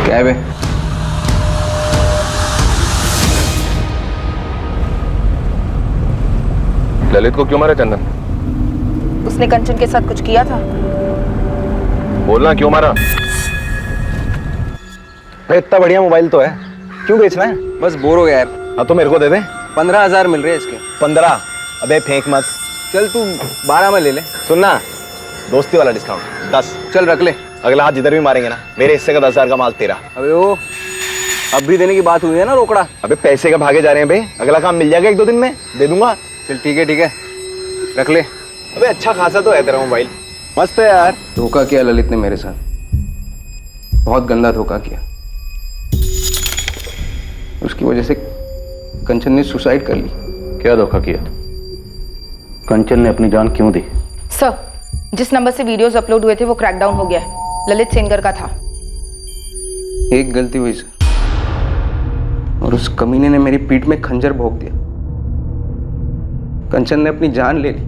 क्या है बे? ललित को क्यों मारा चंदन? उसने कंचन के साथ कुछ किया था। बोलना, क्यों मारा? भाई इतना बढ़िया मोबाइल तो है, क्यों बेचना है? बस बोर हो गया यार। हाँ तो मेरे को दे दे। 15,000 मिल रहे हैं इसके। 15? अबे फेंक मत। चल तू 12 में ले ले। सुनना, दोस्ती वाला डिस्काउंट 10। चल रख ले। अगला हाथ जिधर भी मारेंगे ना, मेरे हिस्से का 10,000 का माल तेरा। अबे वो अब भी देने की बात हुई है ना रोकड़ा। अबे पैसे का भागे जा रहे हैं बे, अगला काम मिल जाएगा 1-2 दिन में, दे दूंगा। चल ठीक है रख ले। अबे अच्छा खासा तो है तेरा मोबाइल, मस्त है यार। धोखा किया ललित ने मेरे साथ, बहुत गंदा धोखा किया। उसकी वजह से कंचन ने सुसाइड कर ली। क्या धोखा किया? कंचन ने अपनी जान क्यों दी? सर, जिस नंबर से वीडियोस अपलोड हुए थे वो क्रैकडाउन हो गया है, ललित सेंगर का था। एक गलती हुई सर, और उस कमीने ने मेरी पीठ में खंजर भोंक दिया। कंचन ने अपनी जान ले ली।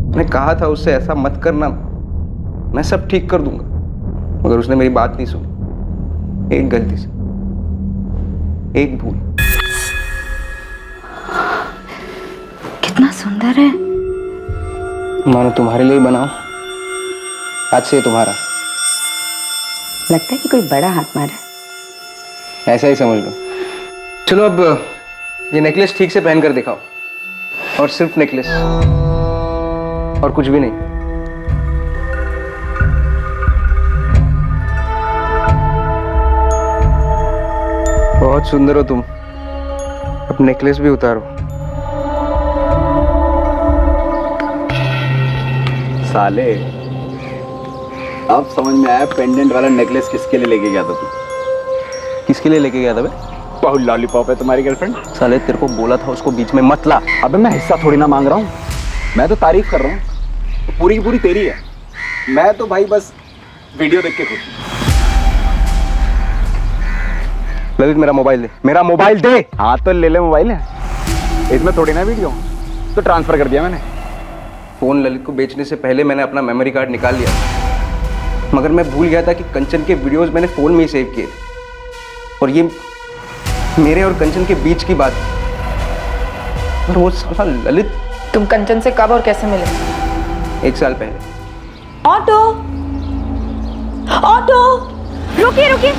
मैंने कहा था उससे ऐसा मत करना, मैं सब ठीक कर दूंगा, मगर उसने मेरी बात नहीं सुनी। एक गलती से, एक भूल। कितना सुंदर है। मानो तुम्हारे लिए बनाओ, आज से ये तुम्हारा। लगता है कि कोई बड़ा हाथ मारा है। ऐसा ही समझ लो। चलो अब ये नेकलेस ठीक से पहन कर दिखाओ, और सिर्फ नेकलेस और कुछ भी नहीं। बहुत सुंदर हो तुम, अब नेकलेस भी उतारो। साले, अब समझ में आया पेंडेंट वाला नेकलेस किसके लिए लेके गया था तू? किसके लिए लेके गया था बे? बहुत लॉलीपॉप है तुम्हारी गर्लफ्रेंड। साले तेरे को बोला था उसको बीच में मत ला। अबे मैं हिस्सा थोड़ी ना मांग रहा हूँ, मैं तो तारीफ कर रहा हूँ, पूरी की पूरी तेरी है। मैं तो भाई बस वीडियो देख के खुश हूँ। ललित मेरा मोबाइल दे। मेरा मोबाइल दे। हाँ तो ले ले मोबाइल, है इसमें थोड़ी ना वीडियो, तो ट्रांसफर कर दिया मैंने। फोन ललित को बेचने से पहले मैंने अपना मेमोरी कार्ड निकाल लिया, मगर मैं भूल गया था कि कंचन के वीडियोस मैंने फोन में ही सेव किए थे, और ये मेरे और कंचन के बीच की बात। और वो साला ललित। तुम कंचन से कब और कैसे मिले? 1 साल पहले। ऑटो, ऑटो, रुकिए रुकिए।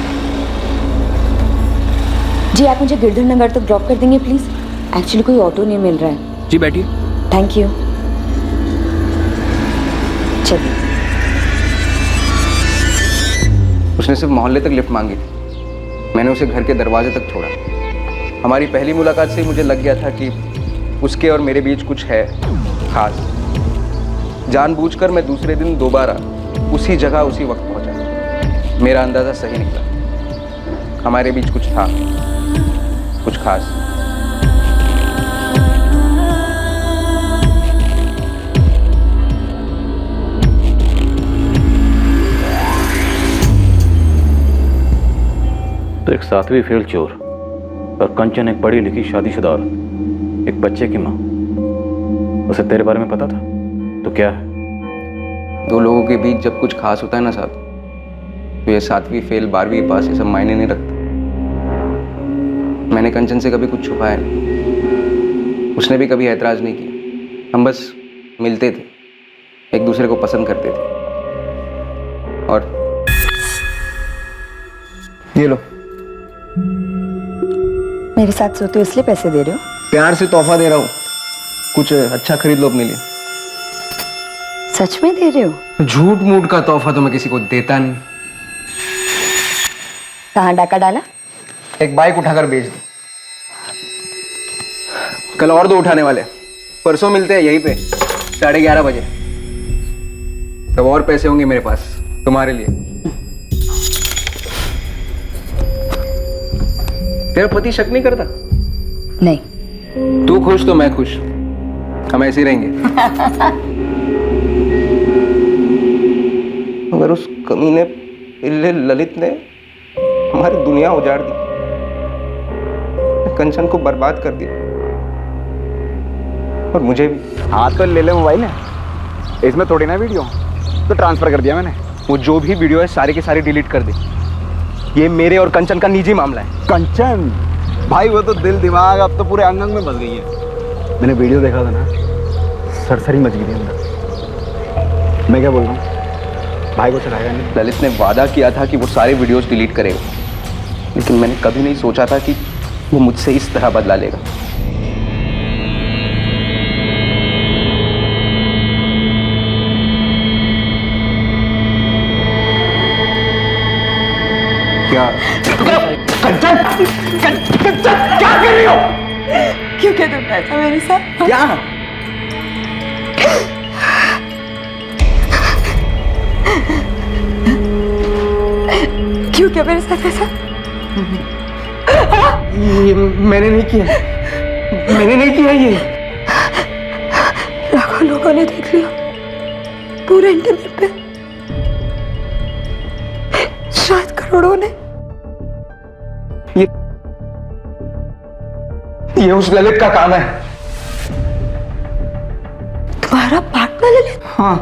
जी आप मुझे गिरधर नगर तक ड्रॉप कर देंगे प्लीज? एक्चुअली कोई ऑटो नहीं मिल रहा है। जी बैठिए। Thank you. चलिए। उसने सिर्फ मोहल्ले तक लिफ्ट मांगी थी, मैंने उसे घर के दरवाजे तक छोड़ा। हमारी पहली मुलाकात से मुझे लग गया था कि उसके और मेरे बीच कुछ है खास। जानबूझकर मैं दूसरे दिन दोबारा उसी जगह उसी वक्त पहुंचा। मेरा अंदाजा सही निकला, हमारे बीच कुछ था, कुछ खास। तो एक 7वीं फेल चोर और कंचन एक पढ़ी लिखी शादीशुदा औरत, एक बच्चे की माँ, उसे तेरे बारे में पता था? तो क्या है? दो लोगों के बीच जब कुछ खास होता है ना साहब, तो ये 7वीं फेल 12वीं पास ये सब मायने नहीं रखता। मैंने कंचन से कभी कुछ छुपाया नहीं, उसने भी कभी ऐतराज नहीं किया। हम बस मिलते थे, एक दूसरे को पसंद करते थे। और ये लो, मेरे साथ सोते हो इसलिए पैसे दे रहे हो? प्यार से तोहफा दे रहा हूँ, कुछ अच्छा खरीद लो अपने लिए। सच में दे रहे हो? झूठ मूठ का तोहफा तो मैं किसी को देता नहीं। कहाँ डाका डाला? एक बाइक उठाकर बेच दो। कल और 2 उठाने वाले, परसों मिलते हैं यहीं पे 11:30 बजे। तब और पैसे होंगे मेरे पास तुम्हारे लिए। तेरा पति शक नहीं करता? नहीं। तू खुश तो मैं खुश, हम ऐसे ही रहेंगे। मगर उस कमीने पिल्ले ललित ने हमारी दुनिया उजाड़ दी, कंचन को बर्बाद कर दिया, और मुझे भी। हाथ तो ले ले मोबाइल है, इसमें थोड़ी ना वीडियो, तो ट्रांसफर कर दिया मैंने। वो जो भी वीडियो है सारी की सारी डिलीट कर दी। ये मेरे और कंचन का निजी मामला है। कंचन भाई, वो तो दिल दिमाग अब तो पूरे अंग अंग में बस गई है। मैंने वीडियो देखा था ना, सरसरी मच गई थी अंदर। मैं क्या बोल रहा हूँ, भाई को चढ़ाएगा नहीं। ललित ने वादा किया था कि वो सारे वीडियोस डिलीट करेगा, लेकिन मैंने कभी नहीं सोचा था कि वो मुझसे इस तरह बदला लेगा। क्या कंचन, कंचन क्या कर रही हो? क्यों क्या तुमने ऐसा मेरे साथ? क्या? क्यों क्या मेरे साथ ऐसा? ये मैंने नहीं किया, मैंने नहीं किया ये। लाखों लोगों ने देख लिया पूरे इंटरनेट पे, शायद करोड़ों ने। ये उस ललित का काम है। तुम्हारा पार्टनर ललित? हाँ।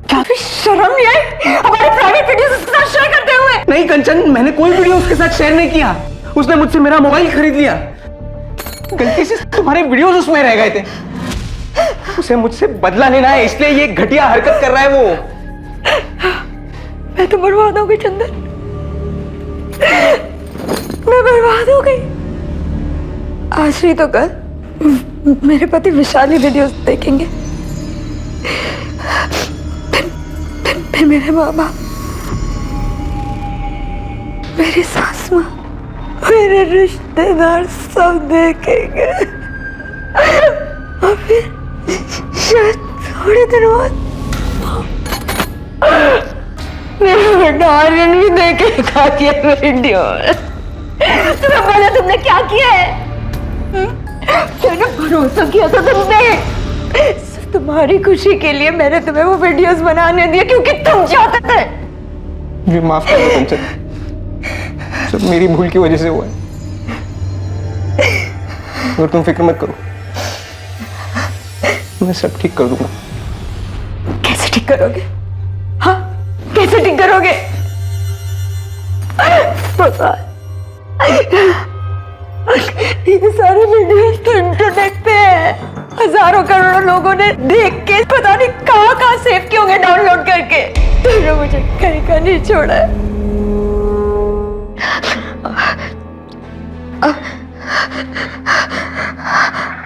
क्या भी शर्म नहीं आई हमारे प्राइवेट वीडियोस उसके साथ शेयर करते हुए? नहीं कंचन, मैंने कोई वीडियो उसके साथ शेयर नहीं किया। उसने मुझसे मेरा मोबाइल खरीद लिया, गलती से तुम्हारे वीडियोस उसमें रह गए थे। उसे मुझसे बदला लेना है, इसलिए ये घटिया हरकत कर रहा है वो। मैं तो बर्बाद हो गई चंदन, मैं बर्बाद हो गई। आज नहीं तो कल मेरे पति विशाल ही वीडियोस देखेंगे, फिर मेरे माँ बाप, मेरी सास माँ, मेरे रिश्तेदार सब देखेंगे, और फिर शायद थोड़े दिनों बाद मेरा बेटा आर्यन भी देखेगा ये वीडियो। तुम्हें बोला तुमने क्या किया है? मैंने भरोसा किया था तुमने, सिर्फ तुम्हारी खुशी के लिए मैंने तुम्हें वो वीडियोस बनाने दिए क्योंकि तुम चाहते थे। मुझे माफ कर दो कंचन, सब मेरी भूल की वजह से हुआ है, और तुम फिक्र मत करो, मैं सब ठीक कर दूंगा। कैसे ठीक करोगे? हाँ, कैसे ठीक करोगे? पता ये सारे वीडियोस तो इंटरनेट पे है, हजारों करोड़ों लोगों ने देख के पता नहीं कहाँ सेव किए होंगे डाउनलोड करके। तुमने मुझे कहीं का नहीं छोड़ा है।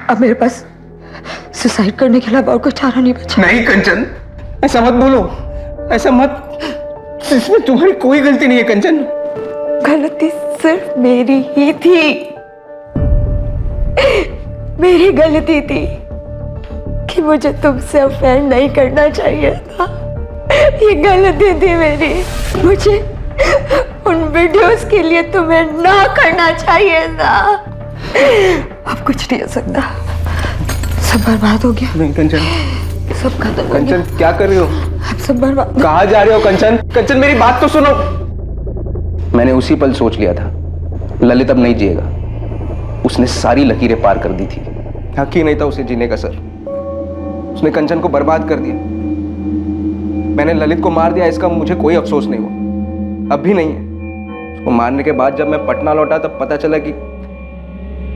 अब मेरे पास सुसाइड करने के अलावा और कोई चारा नहीं बचा। नहीं कंचन, ऐसा मत बोलो, ऐसा मत, इसमें तुम्हारी कोई गलती नहीं है कंचन। गलती सिर्फ मेरी ही थी, मेरी गलती थी कि मुझे तुमसे अफेयर नहीं करना चाहिए था। ये गलती थी मेरी। मुझे उन वीडियोस के लिए तुम्हें ना करना चाहिए था। अब कुछ नहीं हो सकता, सब बर्बाद हो गया। नहीं कंचन, सब खत्म हो गया। कंचन क्या कर रही हो? अब सब बर्बाद। कहाँ जा रहे हो कंचन? कंचन मेरी बात तो सुनो। मैंने उसी पल सोच लिया था ललित अब नहीं जिएगा। उसने सारी लकीरें पार कर दी थी। हक ही नहीं था उसे जीने का सर। उसने कंचन को बर्बाद कर दिया। मैंने ललित को मार दिया, इसका मुझे कोई अफसोस नहीं हुआ, अब भी नहीं है। उसको मारने के बाद जब मैं पटना लौटा तब पता चला कि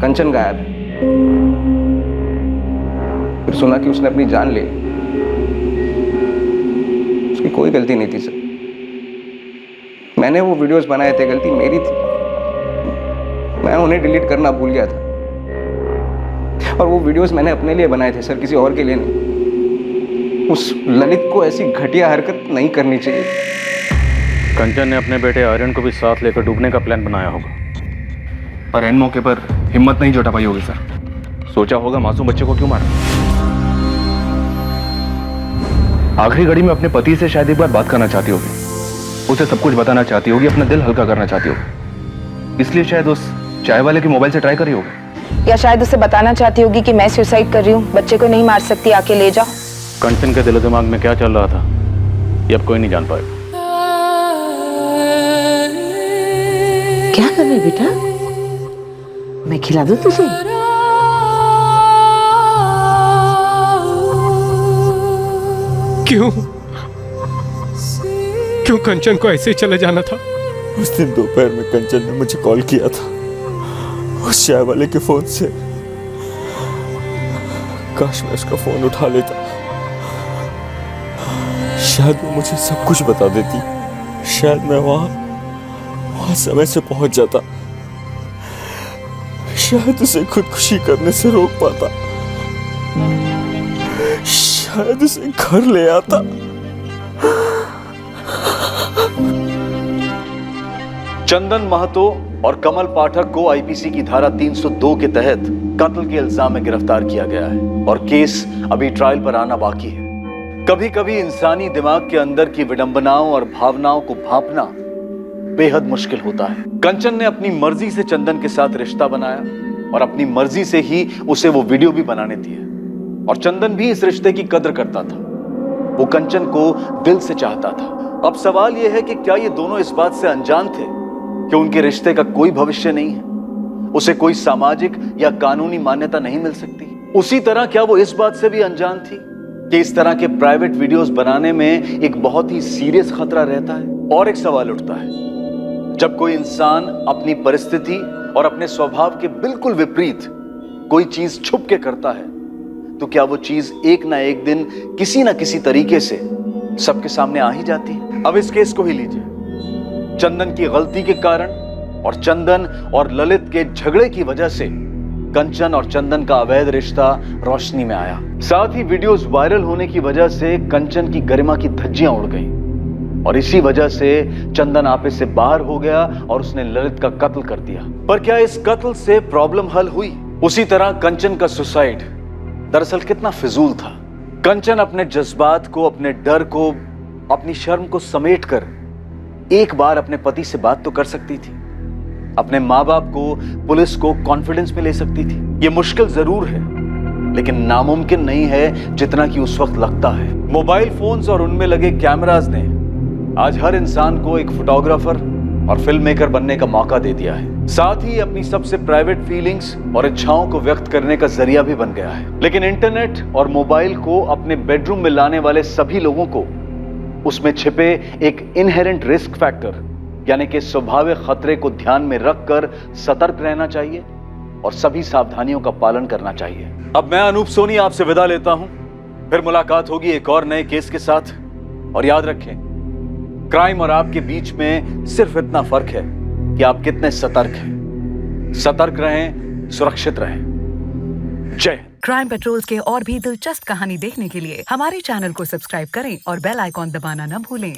कंचन गायब है। फिर सुना कि उसने अपनी जान ले ली। उसकी कोई गलती नहीं थी सर। मैंने वो वीडियोस बनाए थे, गलती मेरी थी। मैं उन्हें डिलीट करना भूल गया था। और वो वीडियोस मैंने अपने लिए बनाए थे सर, किसी और के लिए नहीं। उस ललित को ऐसी घटिया हरकत नहीं करनी चाहिए। कंचन ने अपने बेटे आर्यन को भी साथ लेकर डूबने का प्लान बनाया होगा, पर एन मौके पर हिम्मत नहीं जुटा पाई होगी सर। सोचा होगा मासूम बच्चे को क्यों मारा। आखिरी घड़ी में अपने पति से शायद एक बार बात करना चाहती होगी, उसे सब कुछ बताना चाहती होगी, अपना दिल हल्का करना चाहती होगी, इसलिए शायद उस चाय वाले के मोबाइल से ट्राई करी होगी। या शायद उसे बताना चाहती होगी कि मैं सुसाइड कर रही हूँ, बच्चे को नहीं मार सकती, आके ले जाओ। कंचन के दिलो दिमाग में क्या चल रहा था ये अब कोई नहीं जान पाएगा। क्या कर रही बेटा? मैं खिला दूं तुझे? क्यों क्यों कंचन को ऐसे ही चले जाना था? उस दिन दोपहर में कंचन ने मुझे कॉल किया था उस चाय वाले के फोन से। काश मैं उसका फोन उठा लेता, शायद वो मुझे सब कुछ बता देती। शायद मैं वहां समय से पहुंच जाता। शायद उसे खुदकुशी करने से रोक पाता। शायद उसे घर ले आता। चंदन महतो और कमल पाठक को आईपीसी की धारा 302 के तहत कत्ल के इल्जाम में गिरफ्तार किया गया है और केस अभी ट्रायल पर आना बाकी है। कभी कभी इंसानी दिमाग के अंदर की विडंबनाओं और भावनाओं को भांपना बेहद मुश्किल होता है। कंचन ने अपनी मर्जी से चंदन के साथ रिश्ता बनाया और अपनी मर्जी से ही उसे वो वीडियो भी बनाने दिए और चंदन भी इस रिश्ते की कद्र करता था। वो कंचन को दिल से चाहता था। अब सवाल यह है कि क्या ये दोनों इस बात से अनजान थे कि उनके रिश्ते का कोई भविष्य नहीं है, उसे कोई सामाजिक या कानूनी मान्यता नहीं मिल सकती। उसी तरह क्या वो इस बात से भी अनजान थी कि इस तरह के प्राइवेट वीडियोस बनाने में एक बहुत ही सीरियस खतरा रहता है। और एक सवाल उठता है, जब कोई इंसान अपनी परिस्थिति और अपने स्वभाव के बिल्कुल विपरीत कोई चीज छुप के करता है तो क्या वो चीज एक ना एक दिन किसी ना किसी तरीके से सबके सामने आ ही जाती है। अब इस केस को ही लीजिए। चंदन की गलती के कारण और चंदन और ललित के झगड़े की वजह से कंचन और चंदन का अवैध रिश्ता रोशनी में आया। साथ ही वीडियोस वायरल होने की वजह से कंचन की गरिमा की धज्जियां उड़ गईं और इसी वजह से चंदन आपे से बाहर हो गया और उसने ललित का कत्ल कर दिया। पर क्या इस कत्ल से प्रॉब्लम हल हुई? उसी तरह कंचन का सुसाइड दरअसल कितना फिजूल था। कंचन अपने जज्बात को, अपने डर को, अपनी शर्म को समेटकर एक बार अपने पति से बात तो कर सकती थी, अपने माँ बाप को, पुलिस को कॉन्फिडेंस में ले सकती थी। ये मुश्किल जरूर है लेकिन नामुमकिन नहीं है जितना कि उस वक्त लगता है। मोबाइल फोन्स और उनमें लगे कैमरास ने आज हर इंसान को एक फोटोग्राफर और फिल्म मेकर बनने का मौका दे दिया है। साथ ही अपनी सबसे प्राइवेट फीलिंग्स और इच्छाओं को व्यक्त करने का जरिया भी बन गया है। लेकिन इंटरनेट और मोबाइल को अपने बेडरूम में लाने वाले सभी लोगों को उसमें छिपे एक इनहेरेंट रिस्क फैक्टर यानी कि स्वाभाविक खतरे को ध्यान में रखकर सतर्क रहना चाहिए और सभी सावधानियों का पालन करना चाहिए। अब मैं अनूप सोनी आपसे विदा लेता हूं, फिर मुलाकात होगी एक और नए केस के साथ। और याद रखें, क्राइम और आपके बीच में सिर्फ इतना फर्क है कि आप कितने सतर्क हैं। सतर्क रहें, सुरक्षित रहें। जय। क्राइम पेट्रोल्स के और भी दिलचस्प कहानी देखने के लिए हमारे चैनल को सब्सक्राइब करें और बेल आइकॉन दबाना न भूलें।